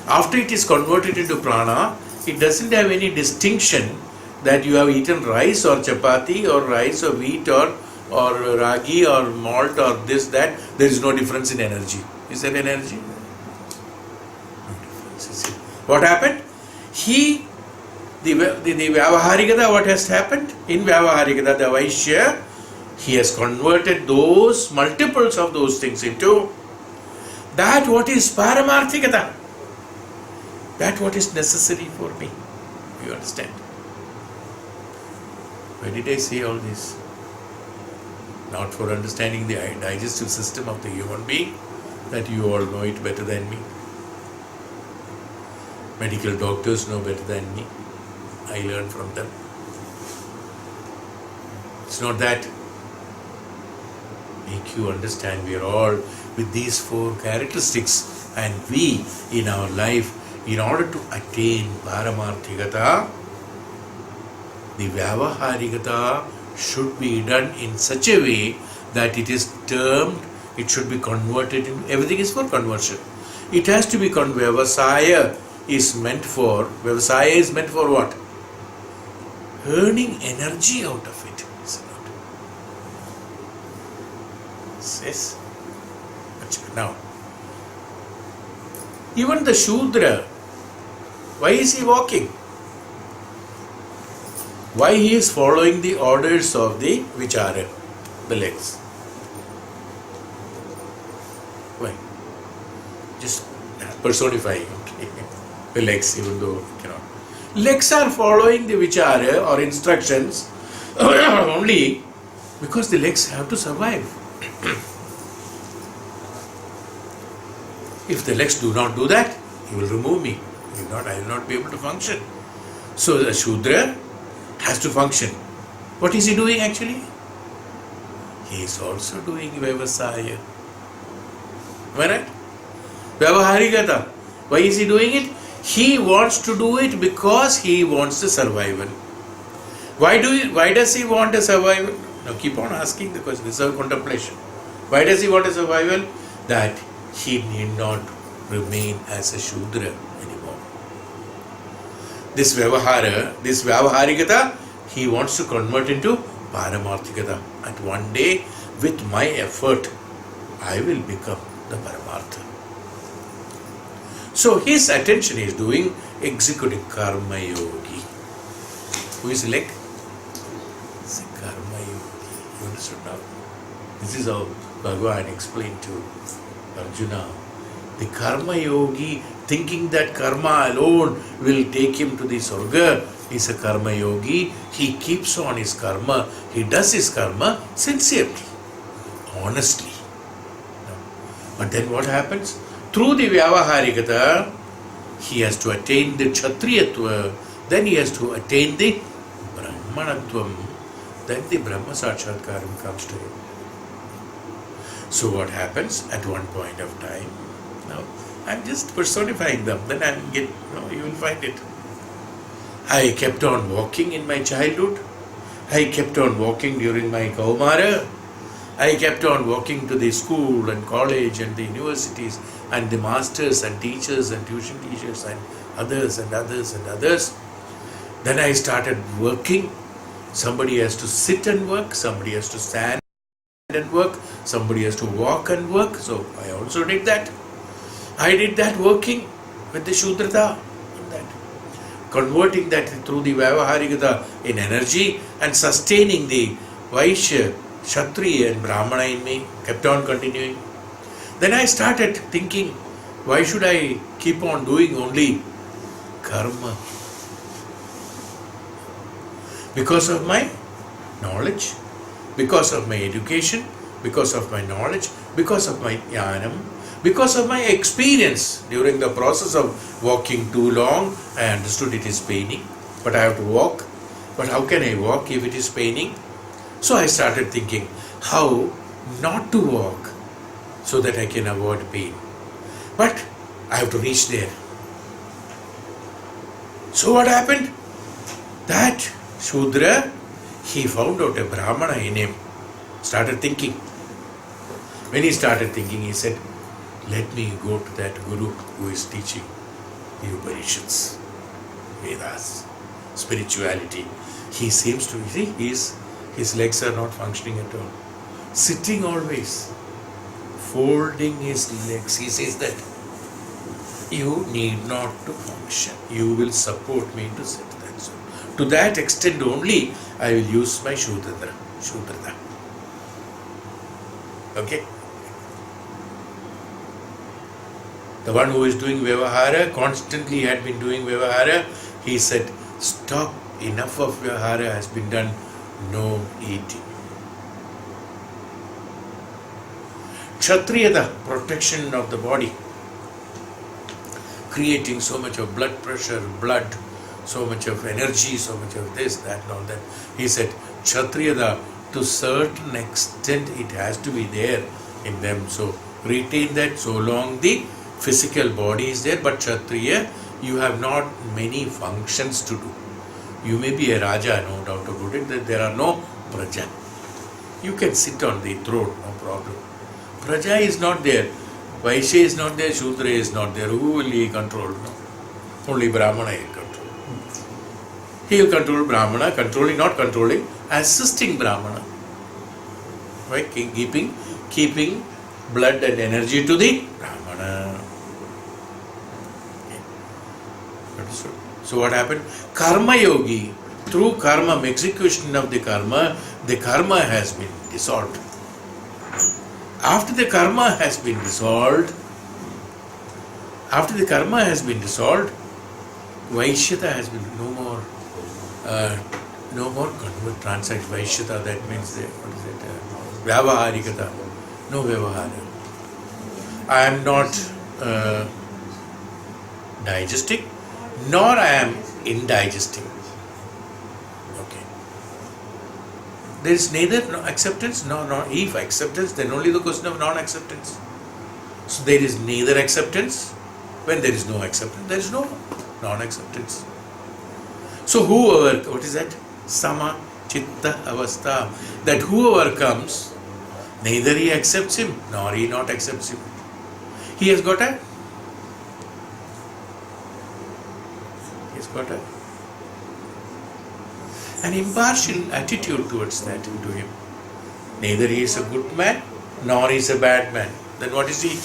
After it is converted into prana, it doesn't have any distinction that you have eaten rice or chapati or rice or wheat or ragi or malt or this, that. There is no difference in energy. Is there energy? No difference. What happened? The Vyavaharikata, what has happened? In Vyavaharikata, the Vaishya, he has converted those multiples of those things into that what is Paramarthikata. That what is necessary for me. You understand? Why did I say all this? Not for understanding the digestive system of the human being, that you all know it better than me. Medical doctors know better than me. I learn from them. It's not that. Make you understand we are all with these 4 characteristics, and we in our life, in order to attain Paramarthikata, the Vyavaharikata should be done in such a way that it is termed, it should be converted in, everything is for conversion. It has to be Vyavasaya is meant for what? Earning energy out of it. Is it not? Yes. Now, even the Shudra, why is he walking? Why he is following the orders of the Vichara, the legs? Why? Just personifying the legs, even though you cannot. Legs are following the Vichara or instructions only because the legs have to survive. If the legs do not do that, he will remove me. I will not be able to function. So the Shudra has to function. What is he doing actually? He is also doing Vyavasaya. Am I right? Vyavaharikata. Why is he doing it? He wants to do it because he wants the survival. Why does he want a survival? Now keep on asking the question. This is our contemplation. Why does he want a survival? That he need not remain as a Shudra anymore. This Vyavaharikata, he wants to convert into Paramarthikata. At one day, with my effort, I will become the Paramartha. So his attention is executing Karma Yogi. Who is like? It's a Karma Yogi. You understood now? This is how Bhagavan explained to Arjuna. The Karma Yogi, thinking that karma alone will take him to the Surga, is a Karma Yogi. He keeps on his karma. He does his karma sincerely, honestly. But then what happens? Through the Vyavaharikata, he has to attain the Kshatriyatva, then he has to attain the Brahmanatvam, then the Brahma Sakshatkaram comes to him. So what happens at one point of time? Now, I'm just personifying them, then you will find it. I kept on walking in my childhood. I kept on walking during my Kaumara. I kept on walking to the school and college and the universities and the masters and teachers and tuition teachers and others and others and others. Then I started working. Somebody has to sit and work, somebody has to stand and work, somebody has to walk and work. So I also did that. I did that working with the Shudrata, converting that through the Vyavaharikata in energy and sustaining the Vaishya, Kshatriya and Brahmana in me, kept on continuing. Then I started thinking, why should I keep on doing only karma? Because of my knowledge, because of my education, because of my knowledge, because of my jnanam, because of my experience during the process of walking too long, I understood it is paining, but I have to walk. But how can I walk if it is paining? So I started thinking how not to walk so that I can avoid pain. But I have to reach there. So what happened? That Shudra, he found out a Brahmana in him, started thinking. When he started thinking, he said, let me go to that Guru who is teaching the Upanishads, Vedas, spirituality. He seems to, see, his legs are not functioning at all. Sitting always, folding his legs. He says that you need not to function. You will support me to sit. That's all. To that extent only, I will use my Shudrata. Okay? The one who is doing Vyavahara, constantly had been doing Vyavahara, he said, stop, enough of Vyavahara has been done, no eating. Kshatriyata, protection of the body, creating so much of blood pressure, blood, so much of energy, so much of this, that and all that. He said, Kshatriyata, to certain extent it has to be there in them. So retain that so long the physical body is there, but Kshatriya, you have not many functions to do. You may be a Raja, no doubt about it, that there are no Praja. You can sit on the throne, no problem. Praja is not there. Vaishya is not there, Shudra is not there. Who will he control? No. Only Brahmana he will control. He will control Brahmana, controlling, not controlling, assisting Brahmana. Right? Keeping blood and energy to the Brahmana. So what happened? Karma Yogi, through karma, execution of the karma has been dissolved. After the karma has been dissolved, Vaishyata has been no more transact Vaishyata, that means Vyavaharikata, no Vyavahara. I am not digesting, nor I am indigesting. Okay. There is neither acceptance nor if acceptance, then only the question of non-acceptance. So there is neither acceptance When there is no acceptance, there is no non-acceptance. So whoever, what is that? Sama chitta avastha. That whoever comes, neither he accepts him, nor he not accepts him. He has got an impartial attitude towards that to him. Neither he is a good man, nor he is a bad man. Then what is he?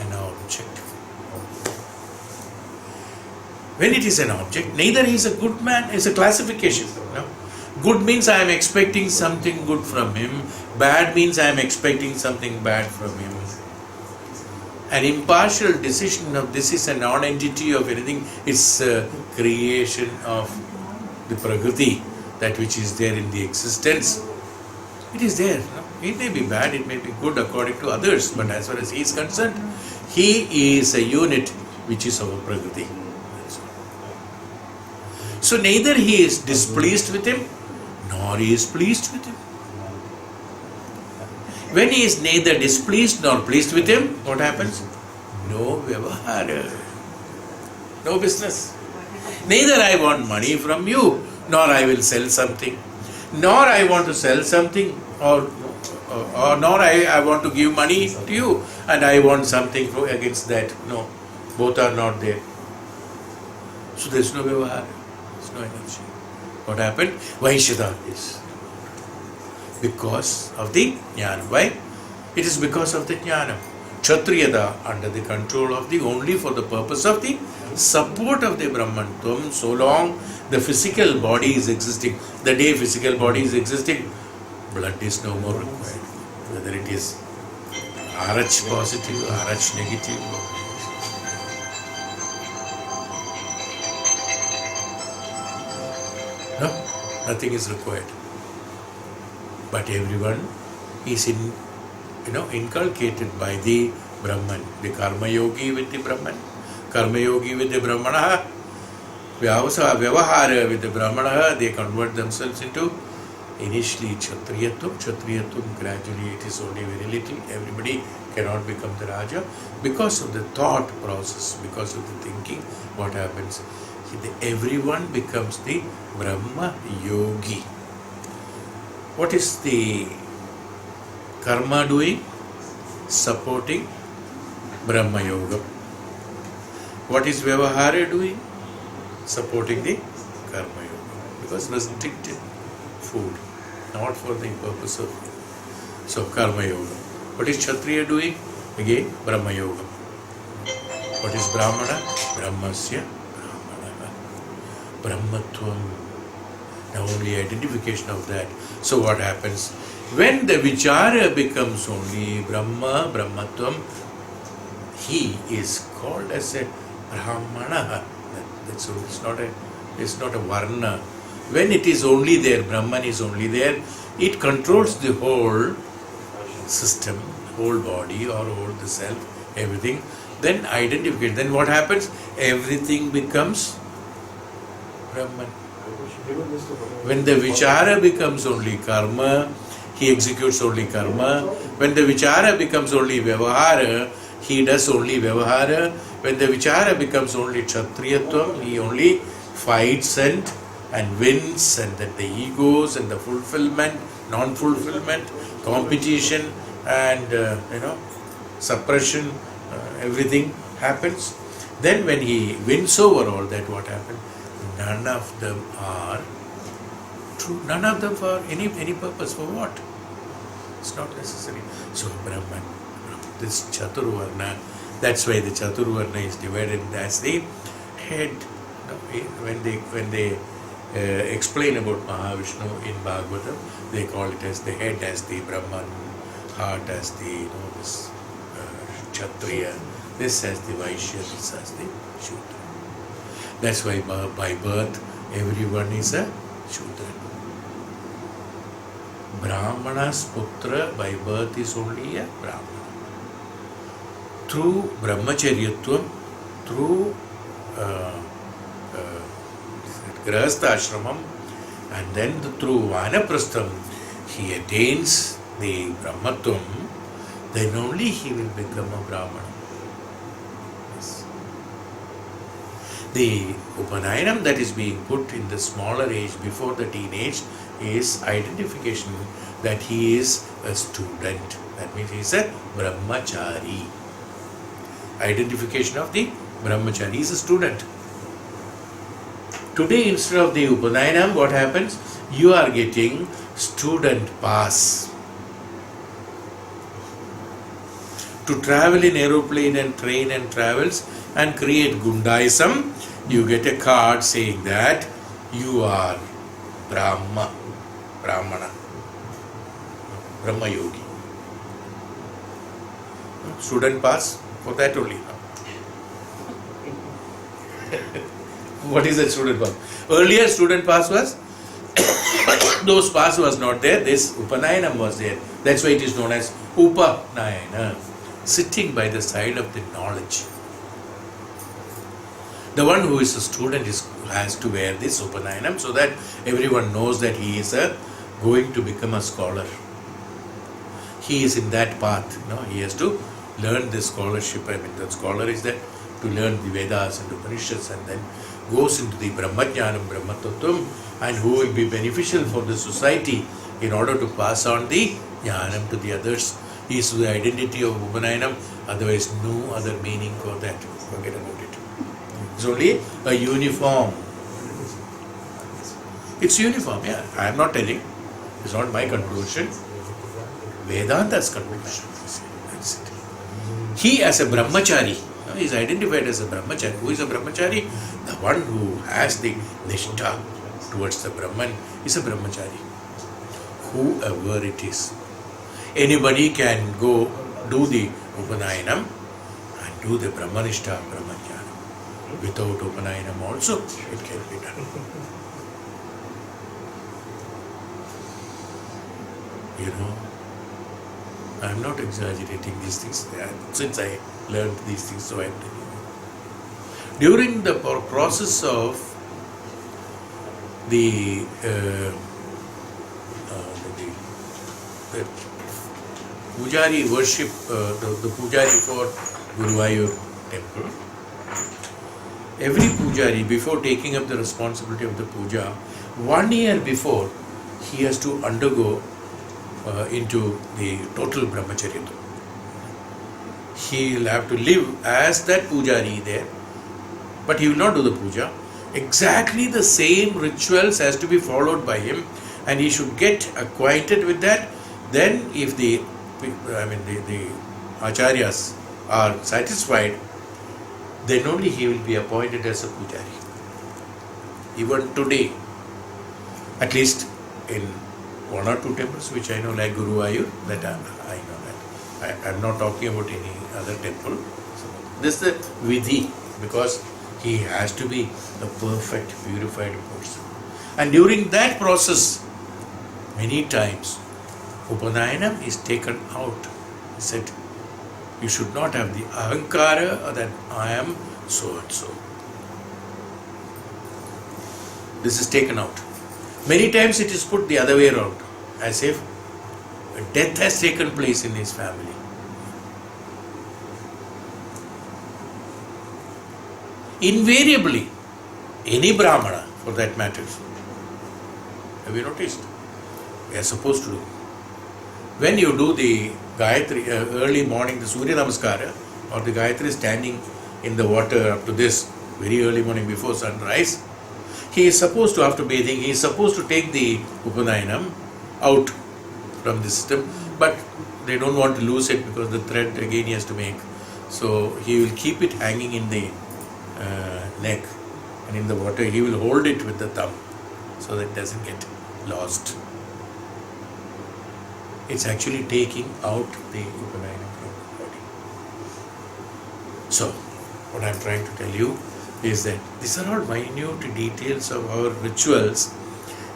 An object. When it is an object, neither he is a good man, is a classification. No? Good means I am expecting something good from him. Bad means I am expecting something bad from him. An impartial decision of this is a non-entity of anything. It's a creation of the prakriti, that which is there in the existence. It is there. No? It may be bad, it may be good according to others, but as far as he is concerned, he is a unit which is our prakriti. So neither he is displeased with him, nor he is pleased with him. When he is neither displeased nor pleased with him, what happens? No vyavahara. No business. Neither I want money from you, nor I will sell something. Nor I want to sell something, or nor I want to give money to you, and I want something against that. No, both are not there. So there is no vyavahara. There is no energy. What happened? Vaishya is. Because of the jnana. Why? It is because of the jnana. Kshatriyada, under the control of the, only for the purpose of the support of the Brahmantvam, so long the physical body is existing. The day physical body is existing, blood is no more required. Whether it is RH positive, RH negative. No, nothing is required. But everyone is inculcated by the Brahman, the Karma Yogi with the Brahman, Karma Yogi with the Brahmana, Vyavahara with the Brahmana. They convert themselves into initially Kshatriyatvam, gradually it is only very little. Everybody cannot become the Raja because of the thought process, because of the thinking. What happens? Everyone becomes the Brahma Yogi. What is the karma doing? Supporting Brahma Yoga. What is Vyavahara doing? Supporting the Karma Yoga. Because restricted food, not for the purpose of it. So Karma Yoga. What is Kshatriya doing? Again, Brahma Yoga. What is Brahmana? Brahmasya Brahmana. Brahmatvam. Now only identification of that. So what happens? When the vichara becomes only Brahma, Brahmatvam, he is called as a Brahmana. That's all. It's not a Varna. When it is only there, Brahman is only there, it controls the whole system, whole body or whole the self, everything. Then identification. Then what happens? Everything becomes Brahman. When the vichara becomes only karma, he executes only karma. When the vichara becomes only vyavahara, he does only vyavahara. When the vichara becomes only kshatriyatvam, he only fights and wins, and then the egos and the fulfillment, non-fulfillment, competition and suppression, everything happens. Then when he wins over all that, what happens? None of them are true. None of them for any purpose. For what? It's not necessary. So Brahman, this Chaturvarna, that's why the Chaturvarna is divided as the head. When they explain about Mahavishnu in Bhagavatam, they call it as the head as the Brahman, heart as the this Kshatriya, this as the Vaishya, this as the Shudra. That's why by birth everyone is a Shudra. Brahmana's putra by birth is only a Brahmana. Through Brahmacharyatvam, through Grahastha Ashramam, and then through Vanaprastham, he attains the Brahmatvam, then only he will become a Brahmana. Yes. The Upanayam that is being put in the smaller age before the teenage is identification that he is a student. That means he is a brahmachari. Identification of the brahmachari. He is a student. Today, instead of the Upanayam, what happens? You are getting student pass. To travel in aeroplane and train and travels and create Gundaism, you get a card saying that you are Brahmana, Brahma Yogi. Student pass for that only. What is a student pass? Earlier student pass was, those pass was not there, this Upanayanam was there. That's why it is known as Upanayana, sitting by the side of the knowledge. The one who is a student has to wear this Upanayanam so that everyone knows that he is going to become a scholar. He is in that path. He has to learn this scholarship. The scholar is there to learn the Vedas and Upanishads and then goes into the Brahmajnanam, Brahmatattvam, and who will be beneficial for the society in order to pass on the Jnanam to the others. He is the identity of Upanayanam, otherwise no other meaning for that. Forget about it. It's only a uniform. It's uniform, yeah. I am not telling. It's not my conclusion. Vedanta's conclusion. That's it. He as a brahmachari, he is identified as a brahmachari. Who is a brahmachari? The one who has the nishtha towards the Brahman is a brahmachari. Whoever it is. Anybody can go do the Upanayanam and do the Brahmanishta, Brahmajnana. Without Upanayanam also, it can be done. I am not exaggerating these things. Since I learned these things, so I am telling you. During the process of the Pujari worship, the Pujari for Guruvayur temple, every Pujari, before taking up the responsibility of the puja, 1 year before, he has to undergo into the total brahmacharya. He will have to live as that Pujari there, but he will not do the puja. Exactly the same rituals has to be followed by him, and he should get acquainted with that. Then if the acharyas are satisfied, then only he will be appointed as a Pujari. Even today, at least in 1 or 2 temples which I know, like Guruvayur, that I know that. I am not talking about any other temple. So this is the vidhi, because he has to be a perfect, purified person. And during that process, many times, Upanayanam is taken out. He said, you should not have the ahankara that I am so and so. This is taken out. Many times it is put the other way around, as if a death has taken place in his family. Invariably, any Brahmana for that matter, have you noticed? We are supposed to do. When you do the Gayatri, early morning, the Surya Namaskara, or the Gayatri standing in the water up to this, very early morning before sunrise, he is supposed to, after bathing, he is supposed to take the Upanayanam out from the system, but they don't want to lose it because the thread again he has to make. So he will keep it hanging in the neck, and in the water he will hold it with the thumb so that it doesn't get lost. It's actually taking out the Upanayanam from the body. So, what I am trying to tell you is that these are all minute details of our rituals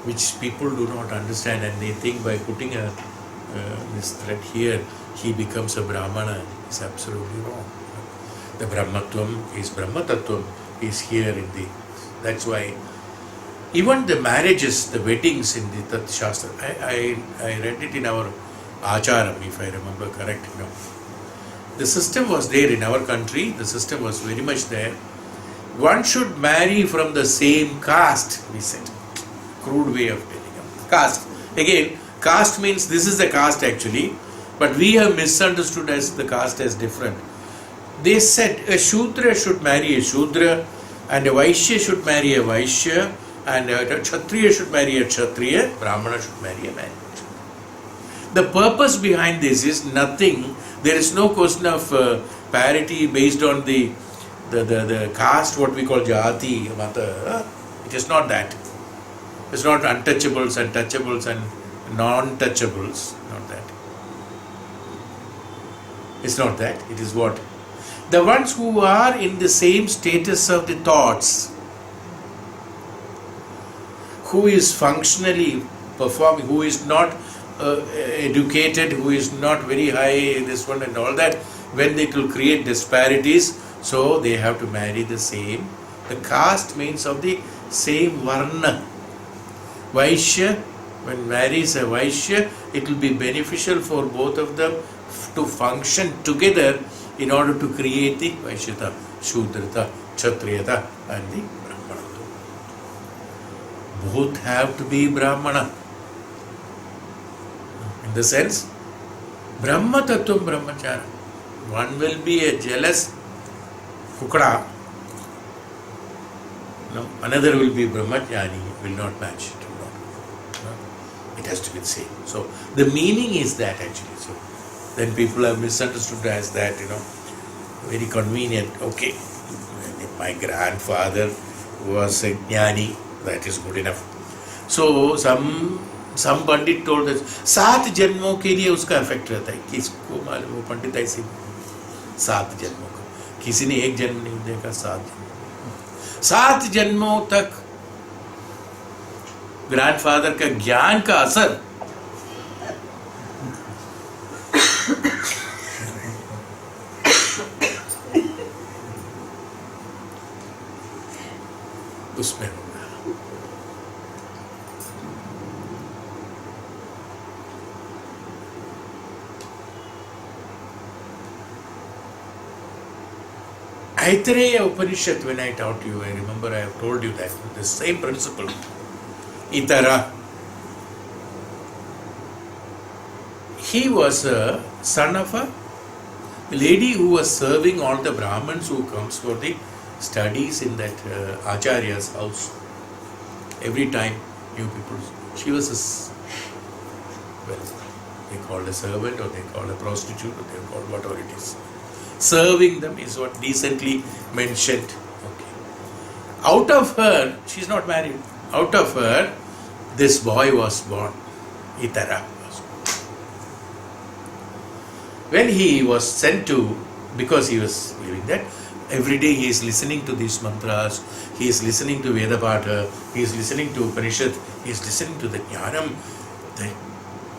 which people do not understand, and they think by putting this thread here, he becomes a Brahmana. It's absolutely wrong. The Brahmatvam is Brahmatattvam is here in the... That's why even the marriages, the weddings in the Tat Shastra, I read it in our Acharam, if I remember correctly. The system was there in our country, the system was very much there. one should marry from the same caste, we said. Crude way of telling them. Caste. Again, caste means this is the caste actually, but we have misunderstood as the caste as different. They said a Shudra should marry a Shudra, and a Vaishya should marry a Vaishya, and a Kshatriya should marry a Kshatriya, Brahmana should marry a man. The purpose behind this is nothing. There is no question of parity based on the caste, what we call jati, mata. It is not that. It's not untouchables and touchables and non-touchables. Not that. It's not that. It is what? The ones who are in the same status of the thoughts, who is functionally performing, who is not educated, who is not very high, this one and all that, when they will create disparities, so they have to marry the same. The caste means of the same varna. Vaishya, when marries a Vaishya, it will be beneficial for both of them to function together in order to create the Vaishyata, Shudrata, Kshatriyata and the Brahmana. Both have to be Brahmana. In the sense, Brahma Tattvam Brahmachara. One will be a jealous kukada. No, another will be Brahmachari, will not match. It will not. No, it has to be the same. So the meaning is that actually. So then people have misunderstood as that, very convenient. Okay, my grandfather was a jnani, that is good enough. So some Pandit told us 7 जन्मों के लिए उसका effect रहता है. किसको मालूम, वो पंडित ऐसे 7 जन्मों का, किसी ने 1 जन्म नहीं देखा, 7 जन्मों तक ग्रैंडफादर का ज्ञान का असर उसमें होगा. Aitareya Upanishad, when I taught you, I remember I have told you that the same principle. Itara. He was a son of a lady who was serving all the Brahmins who comes for the studies in that Acharya's house. Every time new people. She was they called a servant or they called a prostitute or they called whatever it is. Serving them is what decently mentioned. Okay. Out of her, she's not married. Out of her, this boy was born. Itara was born. When he was sent to, because he was living that, every day he is listening to these mantras, he is listening to Veda Pata, he is listening to Upanishad, he is listening to the Jnanam. Then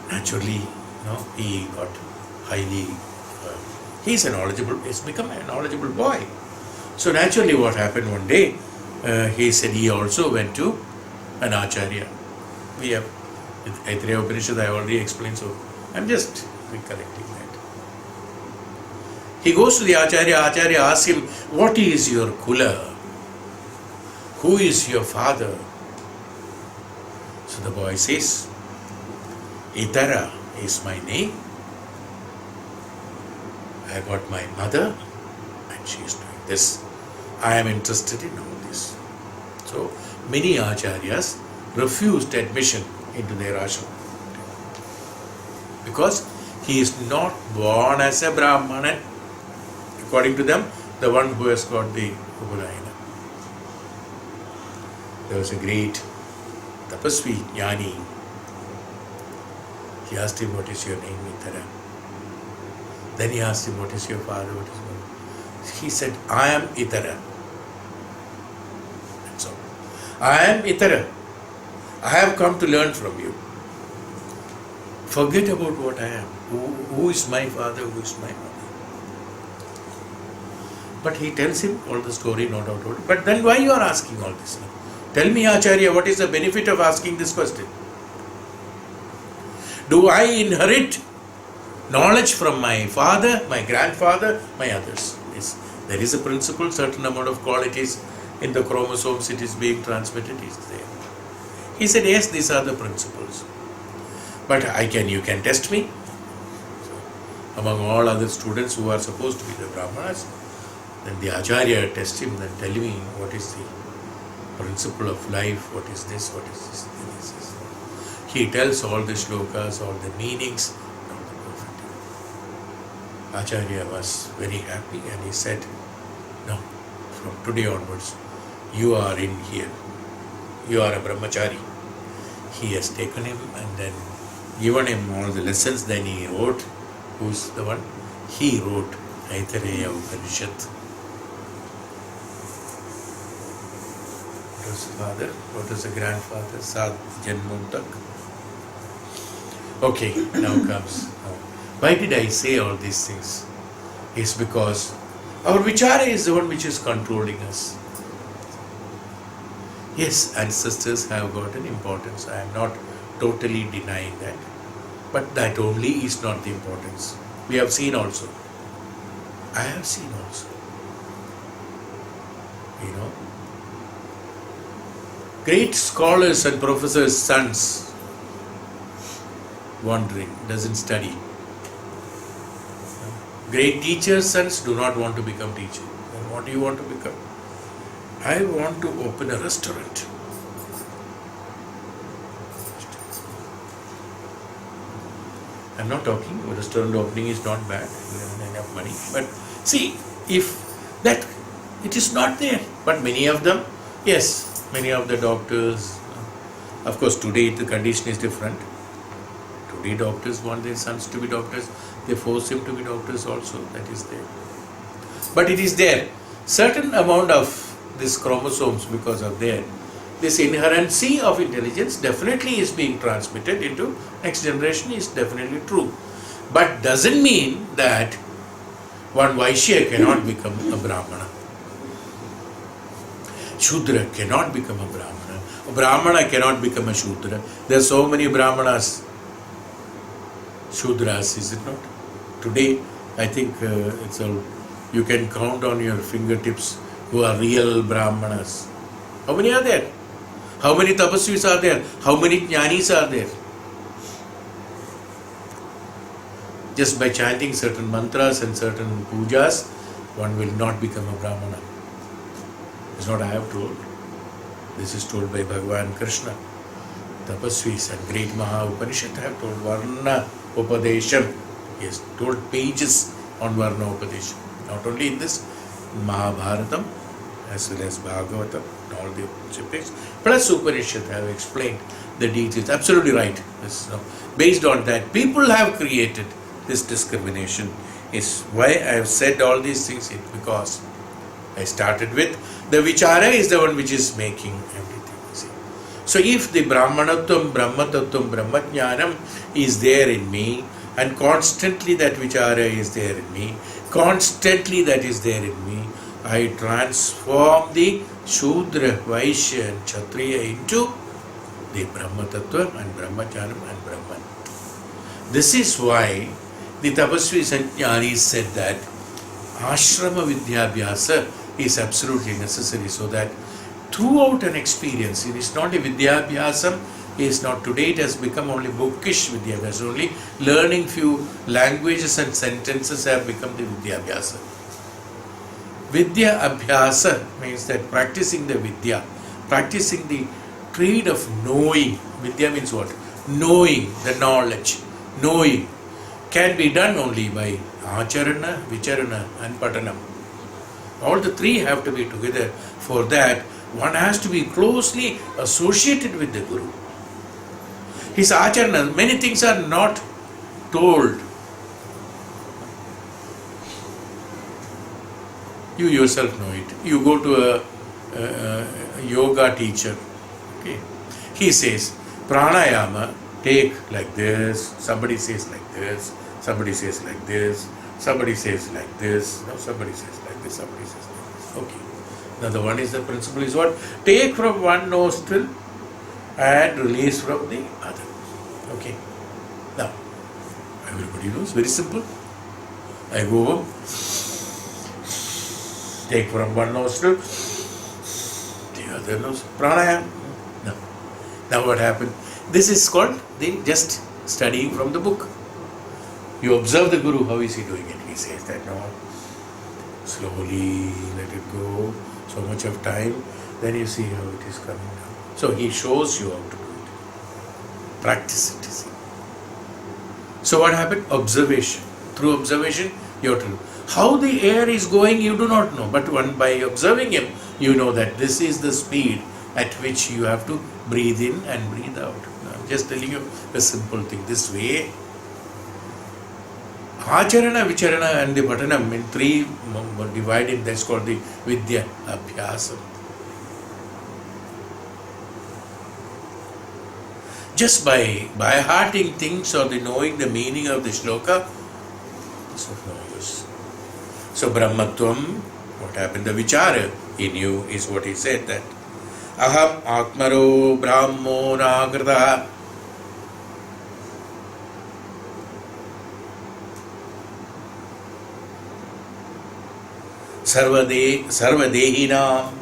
naturally, he got highly, he's become a knowledgeable boy. So naturally what happened one day, he said he also went to an Acharya. We have, with Aitareya Upanishad I already explained, so I'm just recollecting that. He goes to the Acharya asks him, what is your kula? Who is your father? So the boy says, Itara is my name. I got my mother and she is doing this. I am interested in all this. So many acharyas refused admission into their ashram because he is not born as a Brahmana. According to them, the one who has got the Upanayana. There was a great tapasvi, jnani. He asked him, what is your name, Itara? Then he asked him, what is your father? What is your mother? He said, I am Itara. That's all. I am Itara. I have come to learn from you. Forget about what I am. Who is my father? Who is my mother? But he tells him all the story, no doubt about it. But then why you are asking all this? Tell me, Acharya, what is the benefit of asking this question? Do I inherit knowledge from my father, my grandfather, my others? Yes. There is a principle, certain amount of qualities in the chromosomes it is being transmitted is there. He said, yes, these are the principles. But you can test me. So, among all other students who are supposed to be the Brahmanas, then the Acharya tests him and tell me what is the principle of life, what is this, what is this. He tells all the shlokas, all the meanings. Acharya was very happy and he said, no, from today onwards, you are in here. You are a brahmachari. He has taken him and then given him all the lessons. Then he wrote, who's the one? He wrote Aitareya Upanishad. What was the father? What was the grandfather? Sad Janmuntak. Okay, now comes. Why did I say all these things? It's because our vichara is the one which is controlling us. Yes, ancestors have got an importance. I am not totally denying that. But that only is not the importance. We have seen also. I have seen also. Great scholars and professors' sons wandering, doesn't study. Great teachers' sons do not want to become teacher. And what do you want to become? I want to open a restaurant. I'm not talking, restaurant opening is not bad, you have enough money. But see, if that, it is not there. But many of them, yes, many of the doctors, of course today the condition is different. Today doctors want their sons to be doctors, they force him to be doctors also, that is there. But it is there. Certain amount of this chromosomes, because of there, this inherency of intelligence definitely is being transmitted into next generation is definitely true. But doesn't mean that one Vaishya cannot become a Brahmana. Shudra cannot become a Brahmana. A Brahmana cannot become a Shudra. There are so many Brahmanas, Shudras, is it not? Today, I think it's all, you can count on your fingertips who are real Brahmanas. How many are there? How many tapasvis are there? How many jnanis are there? Just by chanting certain mantras and certain pujas, one will not become a Brahmana. It's not I have told. This is told by Bhgavan Krishna. Tapasvis and great Maha Upanishad have told Varna Upadesham. He has told pages on Varna Upadesham. Not only in this, Mahabharatam as well as Bhagavatam and all the Upanishads, plus Upanishad have explained the details. Absolutely right. Based on that, people have created this discrimination. Is why I have said all these things, because I started with the vichara is the one which is making everything. See? So if the Brahmanatvam, Brahmatattvam, Brahmajnanam is there in me, and constantly that vichara is there in me, constantly that is there in me, I transform the Shudra, Vaishya and Kshatriya into the Brahmatattva and Brahmajnanam and Brahman. This is why the Tapasvis and Jnanis said that Ashrama Vidyabhyasa is absolutely necessary, so that throughout an experience, it is not a Vidyabhyasam, it is not today, it has become only bookish Vidyabhyasa, only learning few languages and sentences have become the Vidyabhyasa. Vidya Abhyasa means that practicing the Vidya, practicing the trade of knowing. Vidya means what? Knowing, the knowledge, knowing, can be done only by Acharana, Vicharana and Patanam. All the three have to be together. For that, one has to be closely associated with the Guru. His Acharana, many things are not told. You yourself know it. You go to a yoga teacher. Okay. He says, pranayama, take like this, somebody says like this, somebody says like this, somebody says like this, no, somebody says like this, somebody says like this. Okay. Now the one is the principle is what? Take from one nostril and release from the other. Okay. Now, everybody knows, very simple. I go home, take from one nostril, There are no pranayama. No. Now what happened? This is called just studying from the book. You observe the Guru, how is he doing it? He says that no, slowly let it go, so much of time, then you see how it is coming down. So he shows you how to do it. Practice it, you see. So what happened? Observation. Through observation, you have to do. How the air is going, you do not know. But by observing him, you know that this is the speed at which you have to breathe in and breathe out. I'm just telling you a simple thing. This way, Acharana, Vicharana and the Bhatanam in three divided, that's called the Vidya Abhyasam. Just by hearting things or the knowing the meaning of the sloka, it's of no use. So Brahmatvam, what happened? The Vichara in you is what he said that Aham Atmaro Brahmo Nagrata. Sarvadehinam.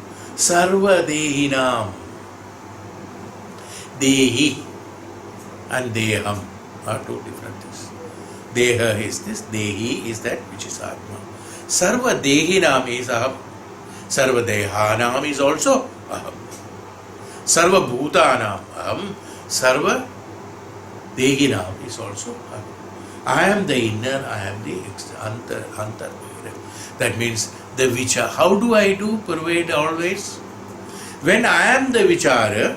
Dehi and Deham are two different things. Deha is this, Dehi is that which is Atma. Sarvadehinam is Aham. Sarvadehanam is also Aham. Sarvabhutanam Aham. Sarvadehinam is also Aham. I am the inner, I am the antar. That means the vichara. How do I do pervade always? When I am the vichara,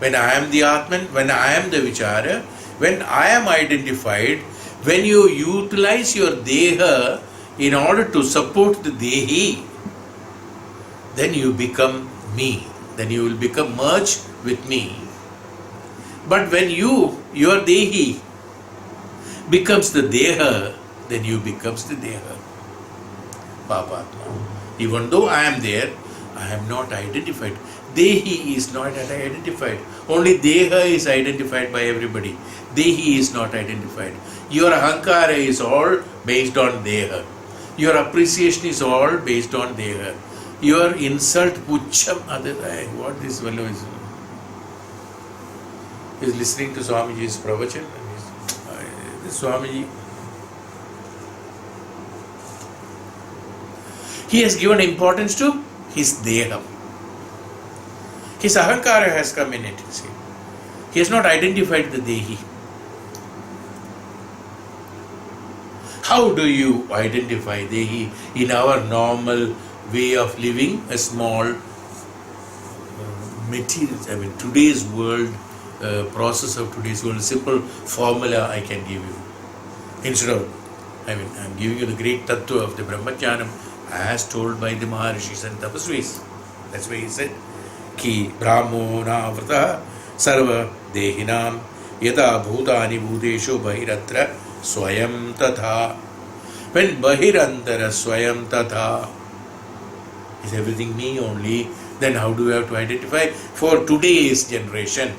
when I am the Atman, when I am the vichara, when I am identified, when you utilize your deha in order to support the dehi, then you become me. Then you will become merged with me. But when your dehi becomes the deha, then you becomes the deha. Papatma. Even though I am there, I am not identified. Dehi is not identified. Only Deha is identified by everybody. Dehi is not identified. Your ahankara is all based on Deha. Your appreciation is all based on Deha. Your insult, pucham, what this fellow is. He is listening to Swamiji's pravachan. This Swamiji, he has given importance to his Deha. His ahankara has come in it, see. He has not identified the Dehi. How do you identify Dehi in our normal way of living? A small material, today's world, process of today's world, simple formula I can give you. Instead of, I'm giving you the great tattva of the Brahmajnanam as told by the Maharishis and Tapasvis. That's why he said, Ki Brahmo Navrata Sarva Dehinam Yata Bhutani Bhuteshu Bahiratra Swayam Tatha. When Bahirantara Swayam Tatha is everything me only, then how do we have to identify? For today's generation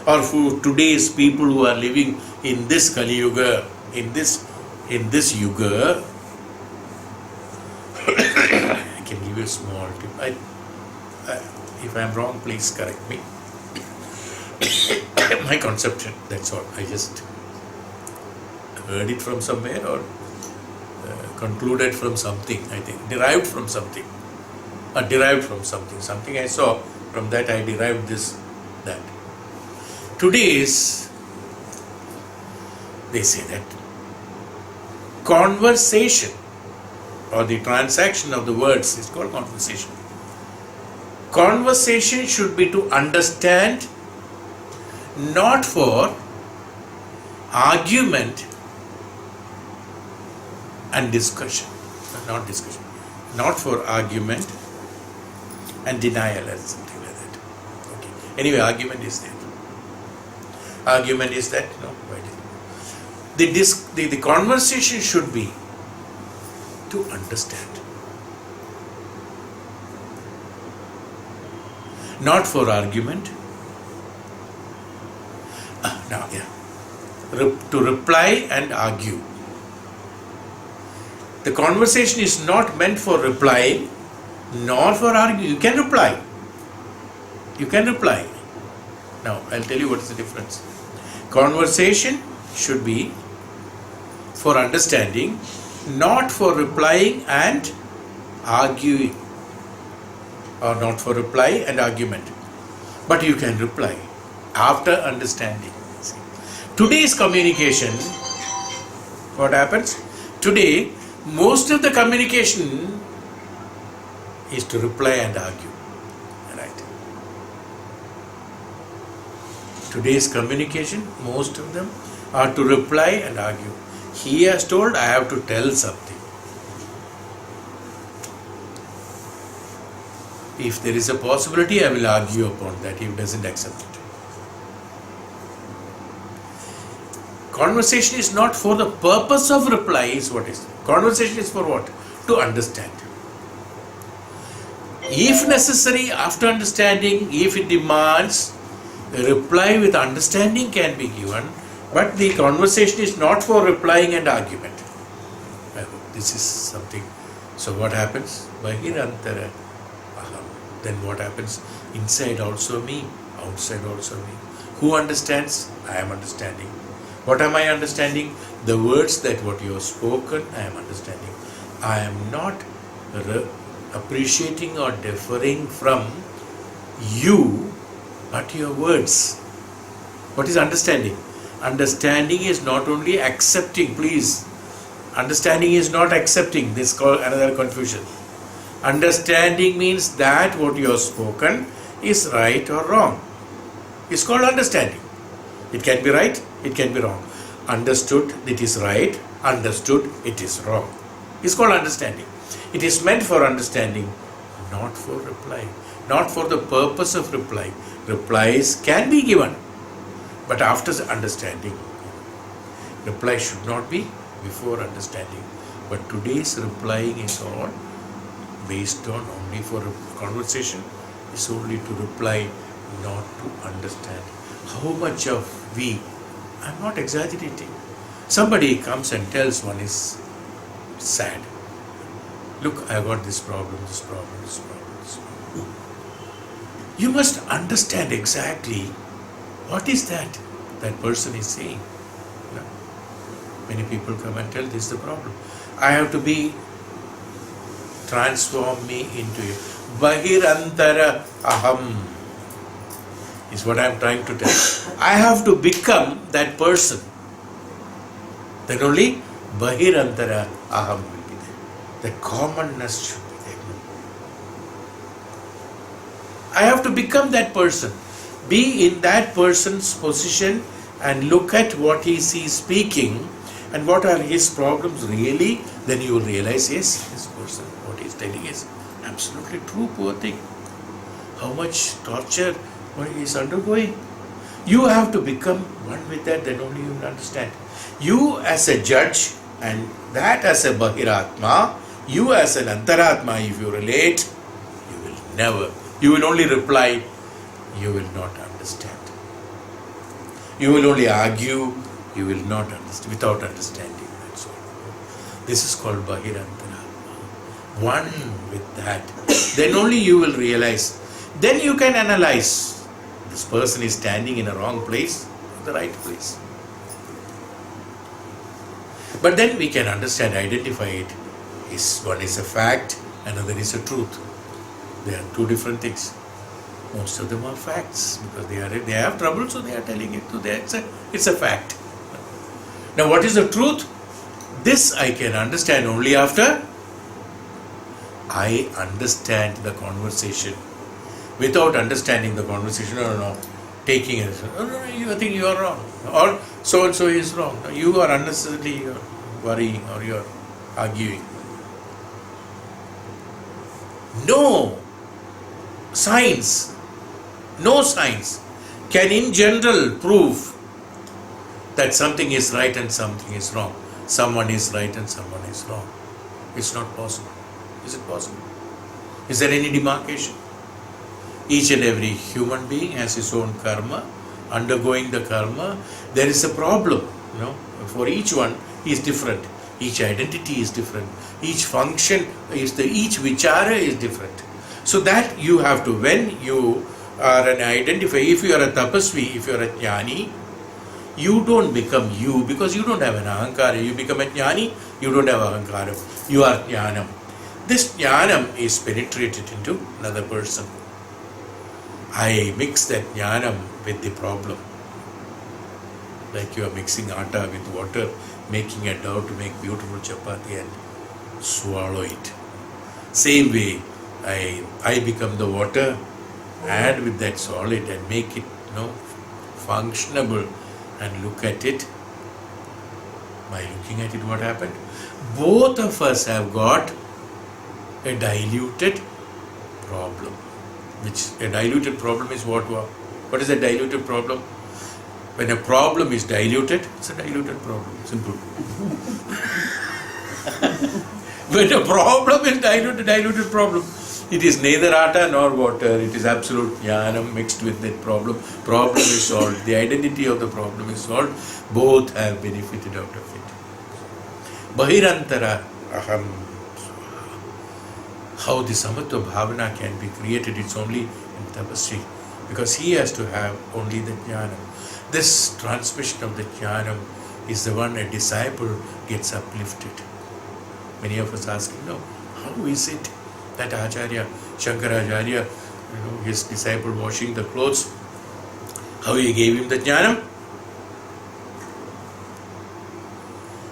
or for today's people who are living in this Kali Yuga, in this Yuga, I can give you a small tip. If I am wrong, please correct me. My conception, that's all. I just heard it from somewhere or concluded from something, I think. Derived from something. Something I saw, from that I derived that. Today's, they say that conversation or the transaction of the words is called conversation. Conversation should be to understand, not for argument and discussion. Not for argument and denial or something like that. Okay. Anyway, argument is there. Argument is that? No. The conversation should be to understand. Not for argument. To reply and argue. The conversation is not meant for replying nor for arguing. You can reply. You can reply. Now, I'll tell you what is the difference. Conversation should be for understanding, not for replying and arguing, or not for reply and argument. But you can reply after understanding. See. Today's communication, what happens? Today, most of the communication is to reply and argue. Right? Today's communication, most of them are to reply and argue. He has told, I have to tell something. If there is a possibility, I will argue upon that. He doesn't accept it. Conversation is not for the purpose of reply, is what is. Conversation is for what? To understand. If necessary, after understanding, if it demands, a reply with understanding can be given, but the conversation is not for replying and argument. I hope this is something. So what happens? Bahirantara aham. Then what happens? Inside also me, outside also me. Who understands? I am understanding. What am I understanding? The words that what you have spoken, I am understanding. I am not appreciating or differing from you, but your words. What is understanding? Understanding is not only accepting, please. Understanding is not accepting. This is called another confusion. Understanding means that what you have spoken is right or wrong. It's called understanding. It can be right, it can be wrong. Understood, it is right. Understood, it is wrong. It's called understanding. It is meant for understanding, not for reply. Not for the purpose of reply. Replies can be given, but after understanding. Reply should not be before understanding. But today's replying is all based on only for conversation. Is only to reply, not to understand. How much of we, I'm not exaggerating. Somebody comes and tells one is sad. Look, I got this problem, this problem, this problem, this problem. You must understand exactly what is that person is saying. You know, many people come and tell this is the problem. I have to be, transform me into you. Bahirantara aham is what I am trying to tell. I have to become that person. Then only Bahirantara aham will be there. The commonness should be there. I have to become that person. Be in that person's position and look at what he is speaking and what are his problems really. Then you will realize, yes, this person, what he is telling is absolutely true, poor thing. How much torture he is undergoing. You have to become one with that, then only you will understand. You as a judge and that as a Bahiratma, you as an Antaratma, if you relate, you will never, you will only reply, you will not understand. You will only argue, you will not understand, without understanding. That's all. This is called Bahirantaratma. One with that. Then only you will realize. Then you can analyze. This person is standing in a wrong place, or the right place. But then we can understand, identify it. One is a fact, another is a truth. They are two different things. Most of them are facts because they have trouble, so they are telling it to them. It's a fact. Now, what is the truth? This I can understand only after I understand the conversation. Without understanding the conversation, no, taking it. No, you think you are wrong. Or so and so is wrong. You are unnecessarily worrying or you are arguing. No science can in general prove that something is right and something is wrong. Someone is right and someone is wrong. It's not possible. Is it possible? Is there any demarcation? Each and every human being has his own karma. Undergoing the karma, there is a problem. For each one is different. Each identity is different. Each function each vichara is different. So that you have to, when you or an identifier. If you are a tapasvi, if you are a jnani, you don't become you because you don't have an ahankara. You become a jnani, you don't have ahankara. You are jnanam. This jnanam is penetrated into another person. I mix that jnanam with the problem. Like you are mixing atta with water, making a dough to make beautiful chapati and swallow it. Same way, I become the water, add with that solid and make it functionable and look at it. By looking at it, what happened? Both of us have got a diluted problem. Which a diluted problem is what? What is a diluted problem? When a problem is diluted, it's a diluted problem. Simple. When a problem is diluted problem, it is neither atta nor water. It is absolute jnanam mixed with that problem. Problem is solved. The identity of the problem is solved. Both have benefited out of it. Bahirantara aham. How the samatva bhavana can be created, it's only in tapasvi. Because he has to have only the jnanam. This transmission of the jnanam is the one a disciple gets uplifted. Many of us asking, how is it that Acharya, Shankaracharya, his disciple washing the clothes, how he gave him the jnanam?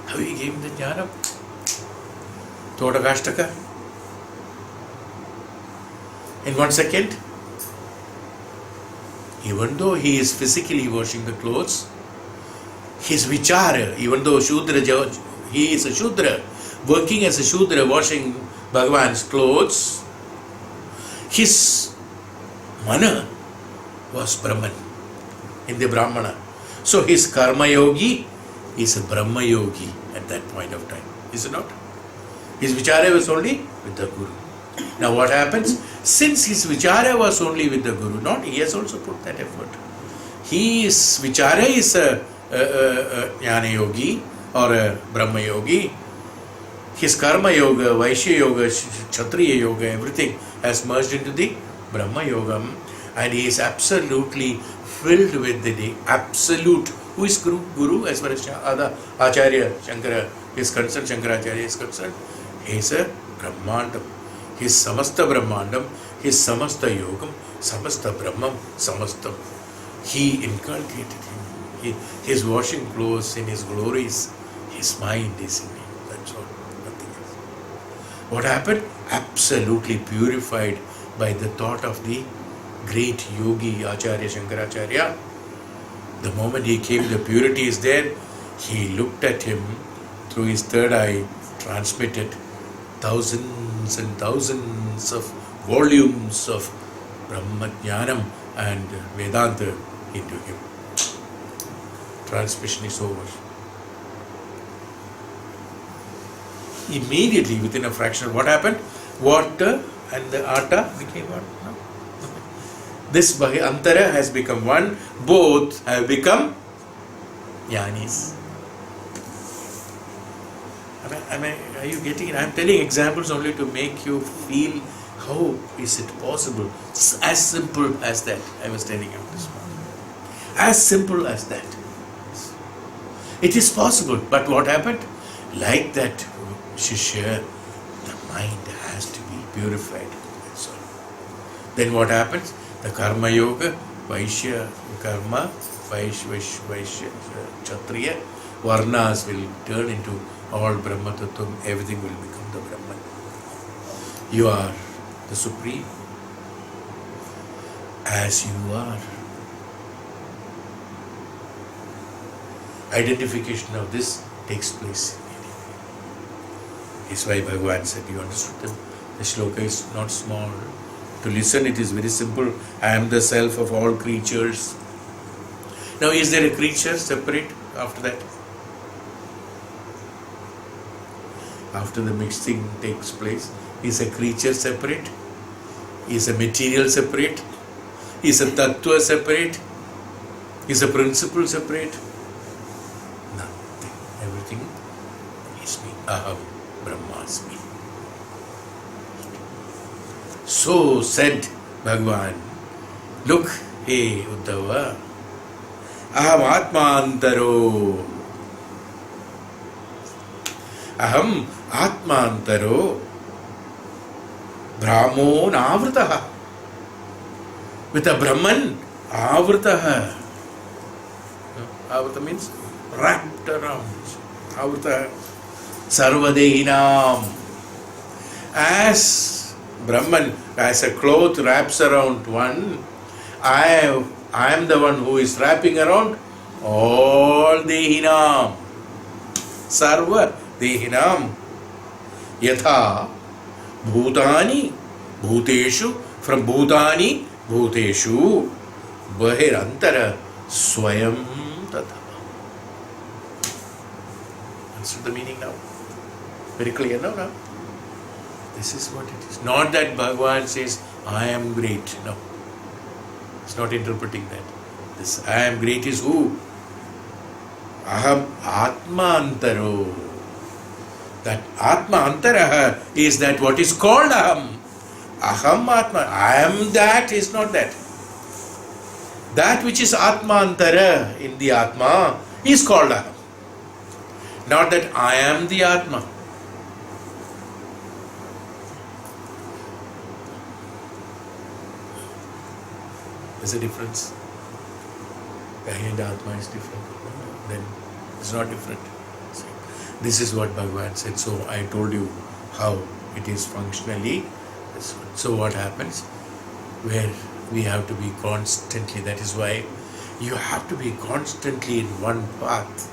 How he gave him the jnanam? Todakashtaka. In 1 second, even though he is physically washing the clothes, his vichara, even though he is a Shudra, working as a Shudra, washing Bhagavan's clothes, his mana was Brahman in the Brahmana. So his karma yogi is a Brahma yogi at that point of time, is it not? His vichara was only with the Guru. Now what happens? Since his vichara was only with the Guru, he has also put that effort. His vichara is a jnana yogi or a Brahma yogi. His karma yoga, Vaishya yoga, Kshatriya yoga, everything has merged into the Brahma yoga, and he is absolutely filled with the absolute. Who is Guru? Guru, as far as Acharya Shankara is concerned, Shankaracharya is concerned, he is a Brahmandam. His samasta Brahmandam, his samasta yogam, samasta Brahmam, samastam. He inculcated him. His washing clothes in his glories, his mind is in him. That's all, nothing else. What happened? Absolutely purified by the thought of the great yogi Acharya Shankaracharya. The moment he came, the purity is there. He looked at him through his third eye, transmitted thousands and thousands of volumes of Brahma Jnanam and Vedanta into him. Transmission is over. Immediately, within a fraction, what happened? Water and the atta became one. No? This Antara has become one. Both have become Jnanis. Are you getting it? I am telling examples only to make you feel how is it possible. It's as simple as that. I was telling you this morning. As simple as that. It is possible. But what happened? Like that Shishya, the mind has to be purified. That's all. Then what happens? The Karma Yoga, Vaishya, Karma, Vaishya, Kshatriya, Varnas will turn into all Brahma Tattvam, everything will become the Brahman. You are the Supreme as you are. Identification of this takes place immediately. That's why Bhagavan said, you understood the sloka is not small. To listen, it is very simple. I am the self of all creatures. Now, is there a creature separate after that? After the mixing takes place, is a creature separate? Is a material separate? Is a tattva separate? Is a principle separate? Nothing. Everything is me. Aham Brahmasmi. So said Bhagavan Look, hey Uddhava, aham atmantaro. Aham atmantaro brahmo navritaha. With a Brahman, avritaha. Avrita means wrapped around. Avrita sarvadehinam. As Brahman, as a cloth wraps around one, I am the one who is wrapping around all dehinam. Sarva dehinam. Yatha bhutani bhuteshu. From bhutani bhuteshu bahirantara swayam tatha. Understood the meaning now? Very clear now? This is what it is. Not that Bhagavan says, I am great. No. It's not interpreting that. This I am great is who? Aham Atma Antaro. That Atma Antaraha is that what is called Aham. Aham Atma. I am that is not that. That which is Atma Antara in the Atma is called Aham. Not that I am the Atma. There's a difference. Behind Atma is different. Then it's not different. So, this is what Bhagavan said. So I told you how it is functionally. So what happens? Where we have to be constantly. That is why you have to be constantly in one path.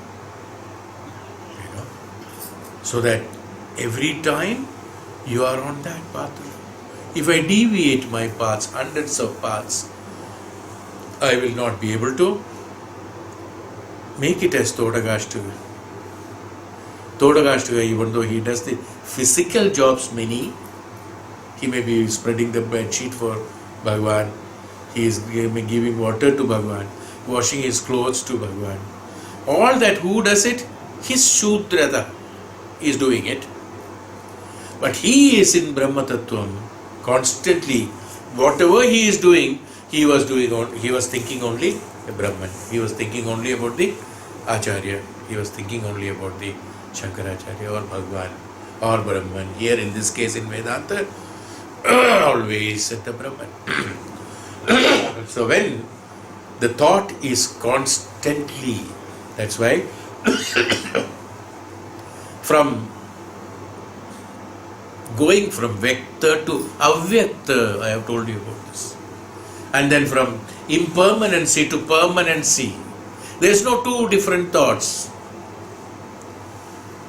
So that every time you are on that path. If I deviate my paths, hundreds of paths, I will not be able to make it as Todagashtaga. Todagashtaga, even though he does the physical jobs many, he may be spreading the bed sheet for Bhagavan, he is giving water to Bhagavan, washing his clothes to Bhagavan. All that, who does it? His Shudrata is doing it. But he is in Brahma Tattvam constantly. Whatever he is doing, he was thinking only the Brahman. He was thinking only about the Acharya. He was thinking only about the Shankaracharya or Bhagavan or Brahman. Here in this case in Vedanta, always at the Brahman. So when the thought is constantly, that's why from going from Vyakta to Avyakta, I have told you about this. And then from impermanency to permanency. There is no two different thoughts.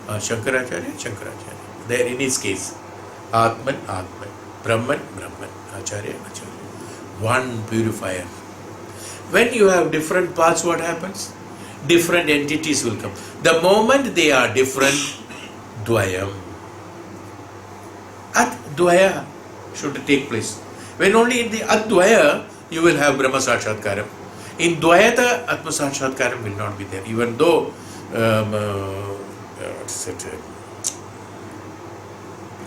Shankaracharya. There in his case, Atman, Brahman, Acharya. One purifier. When you have different paths, what happens? Different entities will come. The moment they are different, Dvayam. At-Dvaya should take place. When only in the Advaya you will have Brahma Sakshatkaram. In Dvayata, Atma Sakshatkaram will not be there. Even though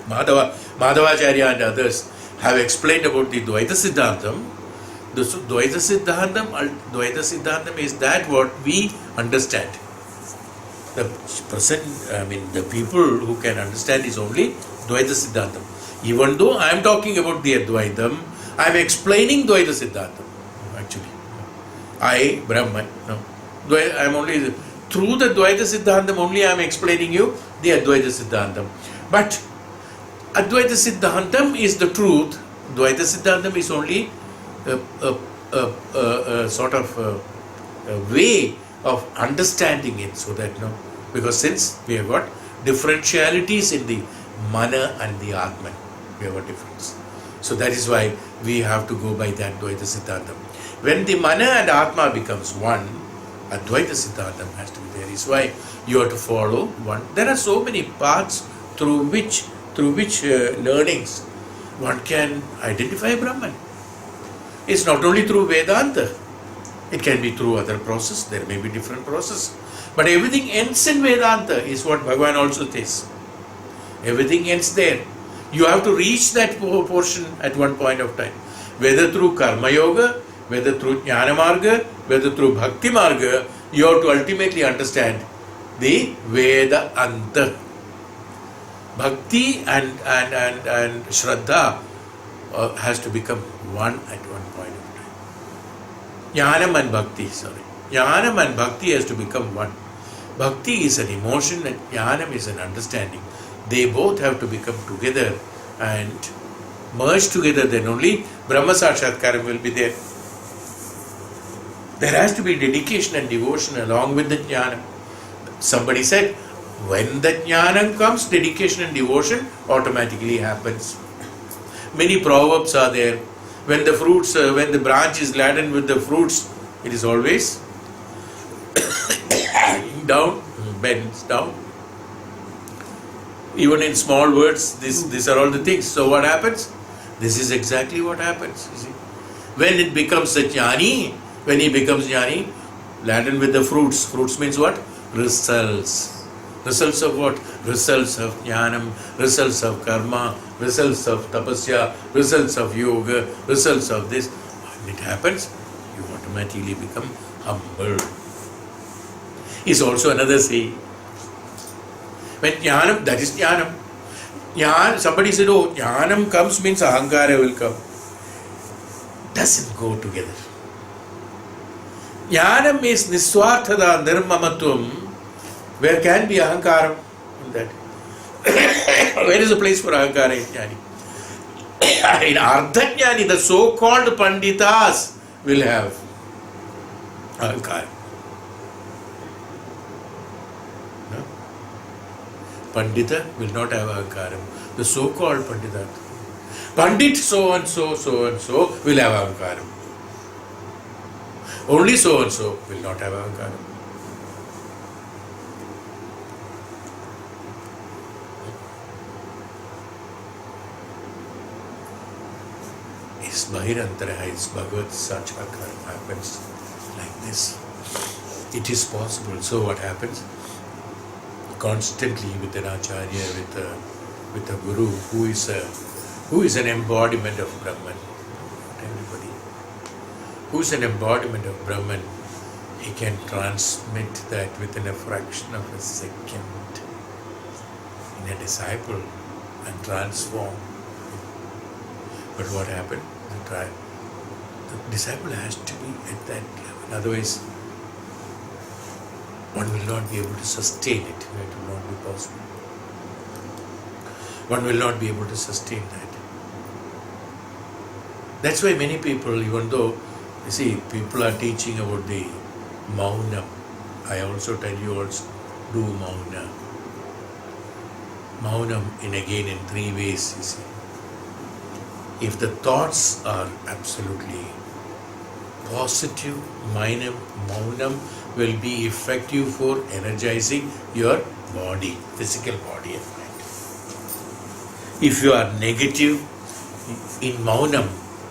Madhavacharya and others have explained about the Dvaita Siddhantam. The Dvaita Siddhantam is that what we understand. The people who can understand is only Dvaita Siddhantam. Even though I am talking about the Advaitam, I am explaining Dvaita Siddhantam. Actually, I, Brahman, no. I am only, through the Dvaita Siddhantam only I am explaining you the Advaita Siddhantam. But Advaita Siddhantam is the truth. Dvaita Siddhantam is only a sort of a way of understanding it, so that because since we have got differentialities in the Mana and the Atman, we have a difference. So that is why we have to go by that Dvaita Siddhantam. When the Mana and Atma becomes one, Advaita Siddhantam has to be there. Is why you have to follow one. There are so many paths through which learnings one can identify Brahman. It's not only through Vedanta. It can be through other process. There may be different process. But everything ends in Vedanta is what Bhagavan also says. Everything ends there. You have to reach that portion at one point of time. Whether through Karma Yoga, whether through Jnana Marga, whether through Bhakti Marga, you have to ultimately understand the Veda Anta. Bhakti and Shraddha has to become one at one point of time. Jnanam and Bhakti, Jnanam and Bhakti has to become one. Bhakti is an emotion and Jnanam is an understanding. They both have to become together and merge together, then only Brahma Sakshatkaram will be there. There has to be dedication and devotion along with the Jnanam. Somebody said, when the Jnanam comes, dedication and devotion automatically happens. Many proverbs are there. When the branch is laden with the fruits, it is always down, bends down. Even in small words, these are all the things. So what happens? This is exactly what happens. You see, when it becomes a jnani, when he becomes jnani, laden with the fruits. Fruits means what? Results. Results of what? Results of jnanam, results of karma, results of tapasya, results of yoga, results of this. When it happens, you automatically become humble. Is also another saying. When jnanam, that is jnanam. Somebody said, oh, jnanam comes means ahankara will come. Doesn't go together. Jnanam is niswarthada nirmamatvam. Where can be ahankara in that? Where is the place for ahankara in jnani? In ardhajnani, the so-called panditas will have ahankara. No? Pandita will not have ahankara. The so-called pandita. Pandit so and so will have ahankara. Only so and so will not have ahankara. His Bahirantara, his Bhagavad Sakshatkaram happens like this. It is possible. So what happens? Constantly with an Acharya, with a Guru who is an embodiment of Brahman. Not everybody. Who is an embodiment of Brahman, he can transmit that within a fraction of a second in a disciple and transform. But what happened? The disciple has to be at that level. Otherwise, one will not be able to sustain it. It will not be possible. One will not be able to sustain that. That's why many people, even though, you see, people are teaching about the Maunam. I also tell you also, do Mauna. Maunam in three ways, you see. If the thoughts are absolutely positive, Maunam will be effective for energizing your body, physical body and mind. If you are negative, in Maunam,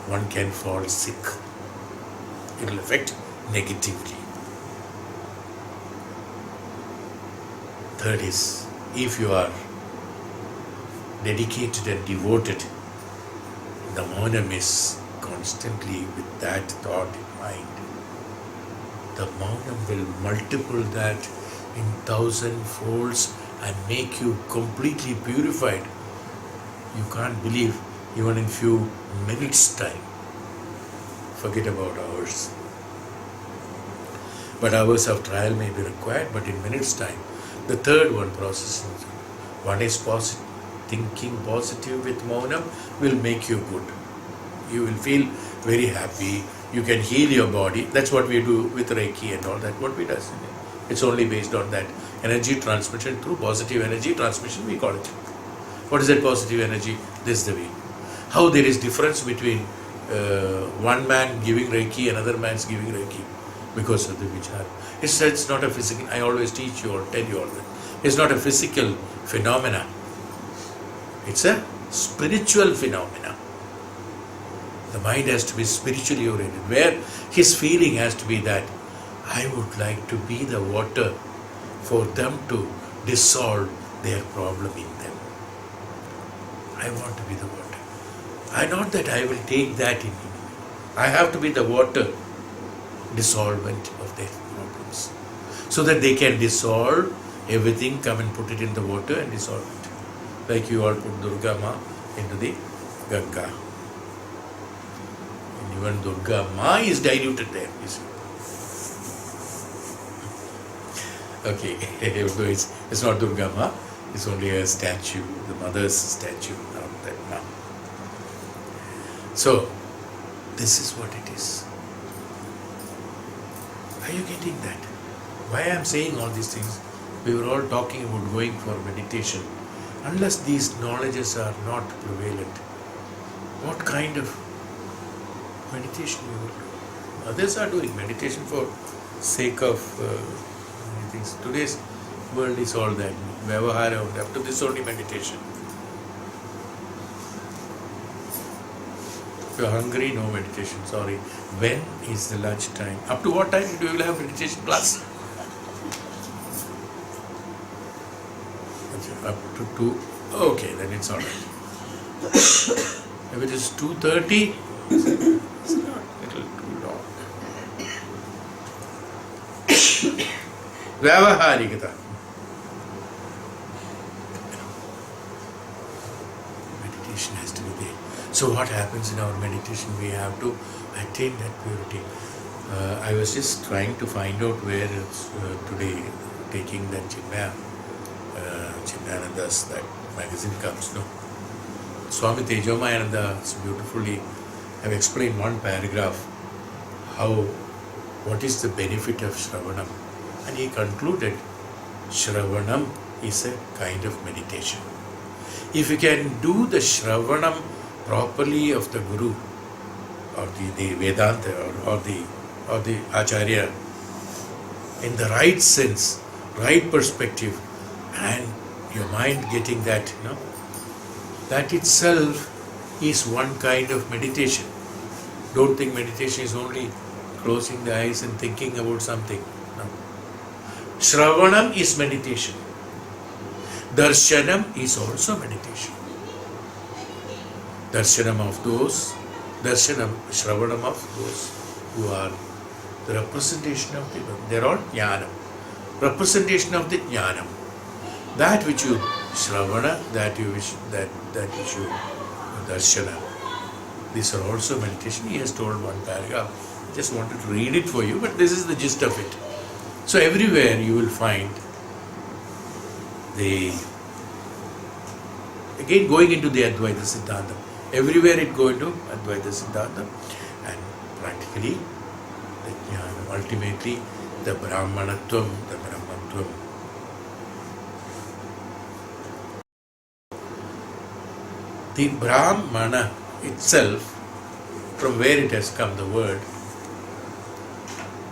one can fall sick. It will affect negatively. Third is, if you are dedicated and devoted, the Maunam is constantly with that thought in mind. The Maunam will multiple that in 1,000 folds and make you completely purified. You can't believe, even in few minutes time. Forget about hours. But hours of trial may be required, but in minutes time. The third one process, one is positive. Thinking positive with Maunam will make you good. You will feel very happy. You can heal your body. That's what we do with Reiki and all that. What we do. It's only based on that energy transmission through positive energy transmission, we call it. What is that positive energy? This is the way. How there is difference between one man giving Reiki, another man's giving Reiki because of the vichara. It's not a physical, I always teach you or tell you all that. It's not a physical phenomena. It's a spiritual phenomena. The mind has to be spiritually oriented, where his feeling has to be that I would like to be the water for them to dissolve their problem in them. I want to be the water. Not that I will take that in me. I have to be the water dissolvent of their problems. So that they can dissolve everything, come and put it in the water and dissolve it. Like you all put Durga Ma into the Ganga. And even Durga Ma is diluted there, you see. Okay, so it's not Durga Ma, it's only a statue, the mother's statue, not that Ma. So, this is what it is. Are you getting that? Why I am saying all these things? We were all talking about going for meditation. Unless these knowledges are not prevalent, what kind of meditation we will do? Others are doing meditation for sake of many things. Today's world is all that. Vyavahara, after this only meditation. If you are hungry, no meditation, sorry. When is the lunch time? Up to what time do you will have meditation class? Up to 2. Okay, then it's alright. If it is 2:30, it's not little too long. Vyavaharikata. Meditation has to be there. So what happens in our meditation? We have to attain that purity. I was just trying to find out where it's today taking that Chinmayananda's, that magazine comes, no? Swami Tejomayananda beautifully have explained one paragraph what is the benefit of Shravanam. And he concluded, Shravanam is a kind of meditation. If you can do the Shravanam properly of the Guru or the Vedanta or the Acharya in the right sense, right perspective, and your mind getting that, that itself is one kind of meditation. Don't think meditation is only closing the eyes and thinking about something. No. Shravanam is meditation. Darshanam is also meditation. Shravanam of those who are the representation of the, they're all jnanam. Representation of the jnanam. That which you Shravana, that which you Darshana. These are also meditation. He has told one paragraph. I just wanted to read it for you, but this is the gist of it. So everywhere you will find again going into the Advaita Siddhanta. Everywhere it go into Advaita Siddhanta, and practically the Jnana, ultimately the Brahmanatvam, the Brahmatvam. The Brahmana itself, from where it has come, the word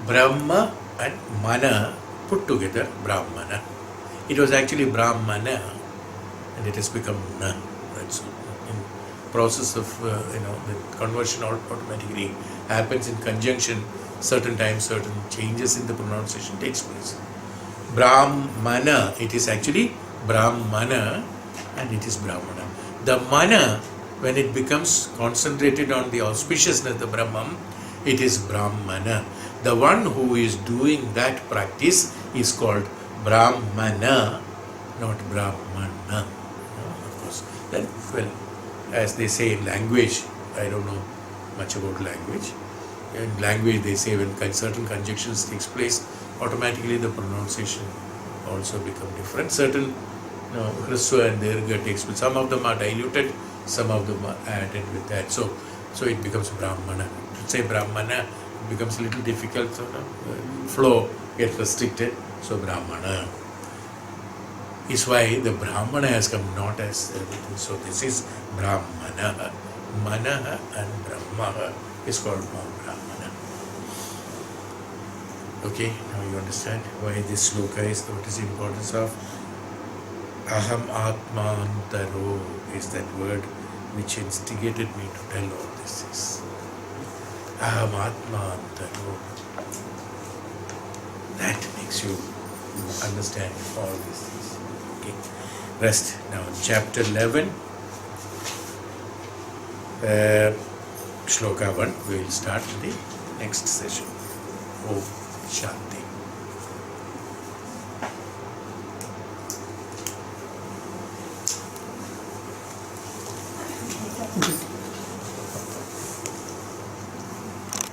Brahma and Mana put together, Brahmana. It was actually Brahmana and it has become Na. That's in process of the conversion automatically happens in conjunction. Certain times, certain changes in the pronunciation takes place. Brahmana, it is actually Brahmana and it is Brahmana. The Mana, when it becomes concentrated on the auspiciousness, the Brahman, it is Brahmana. The one who is doing that practice is called Brahmana, not Brahmana. Of course, then, well, as they say in language, I don't know much about language. In language, they say when certain conjunctions takes place, automatically the pronunciation also become different. Certain Hraswa and Dirgha takes place. Some of them are diluted, some of them are added with that. So it becomes Brahmana. To say Brahmana, it becomes a little difficult. So flow gets restricted. So Brahmana is why the Brahmana has come not as everything. So this is Brahmana. Mana and Brahma is called Brahmana. Okay, now you understand why this sloka is, what is the importance of Aham Atmantaro is that word which instigated me to tell all this. Aham Atmantaro. That makes you understand all these things. Okay. Rest. Now chapter 11. Shloka 1 we will start the next session. Om Shanti. Good.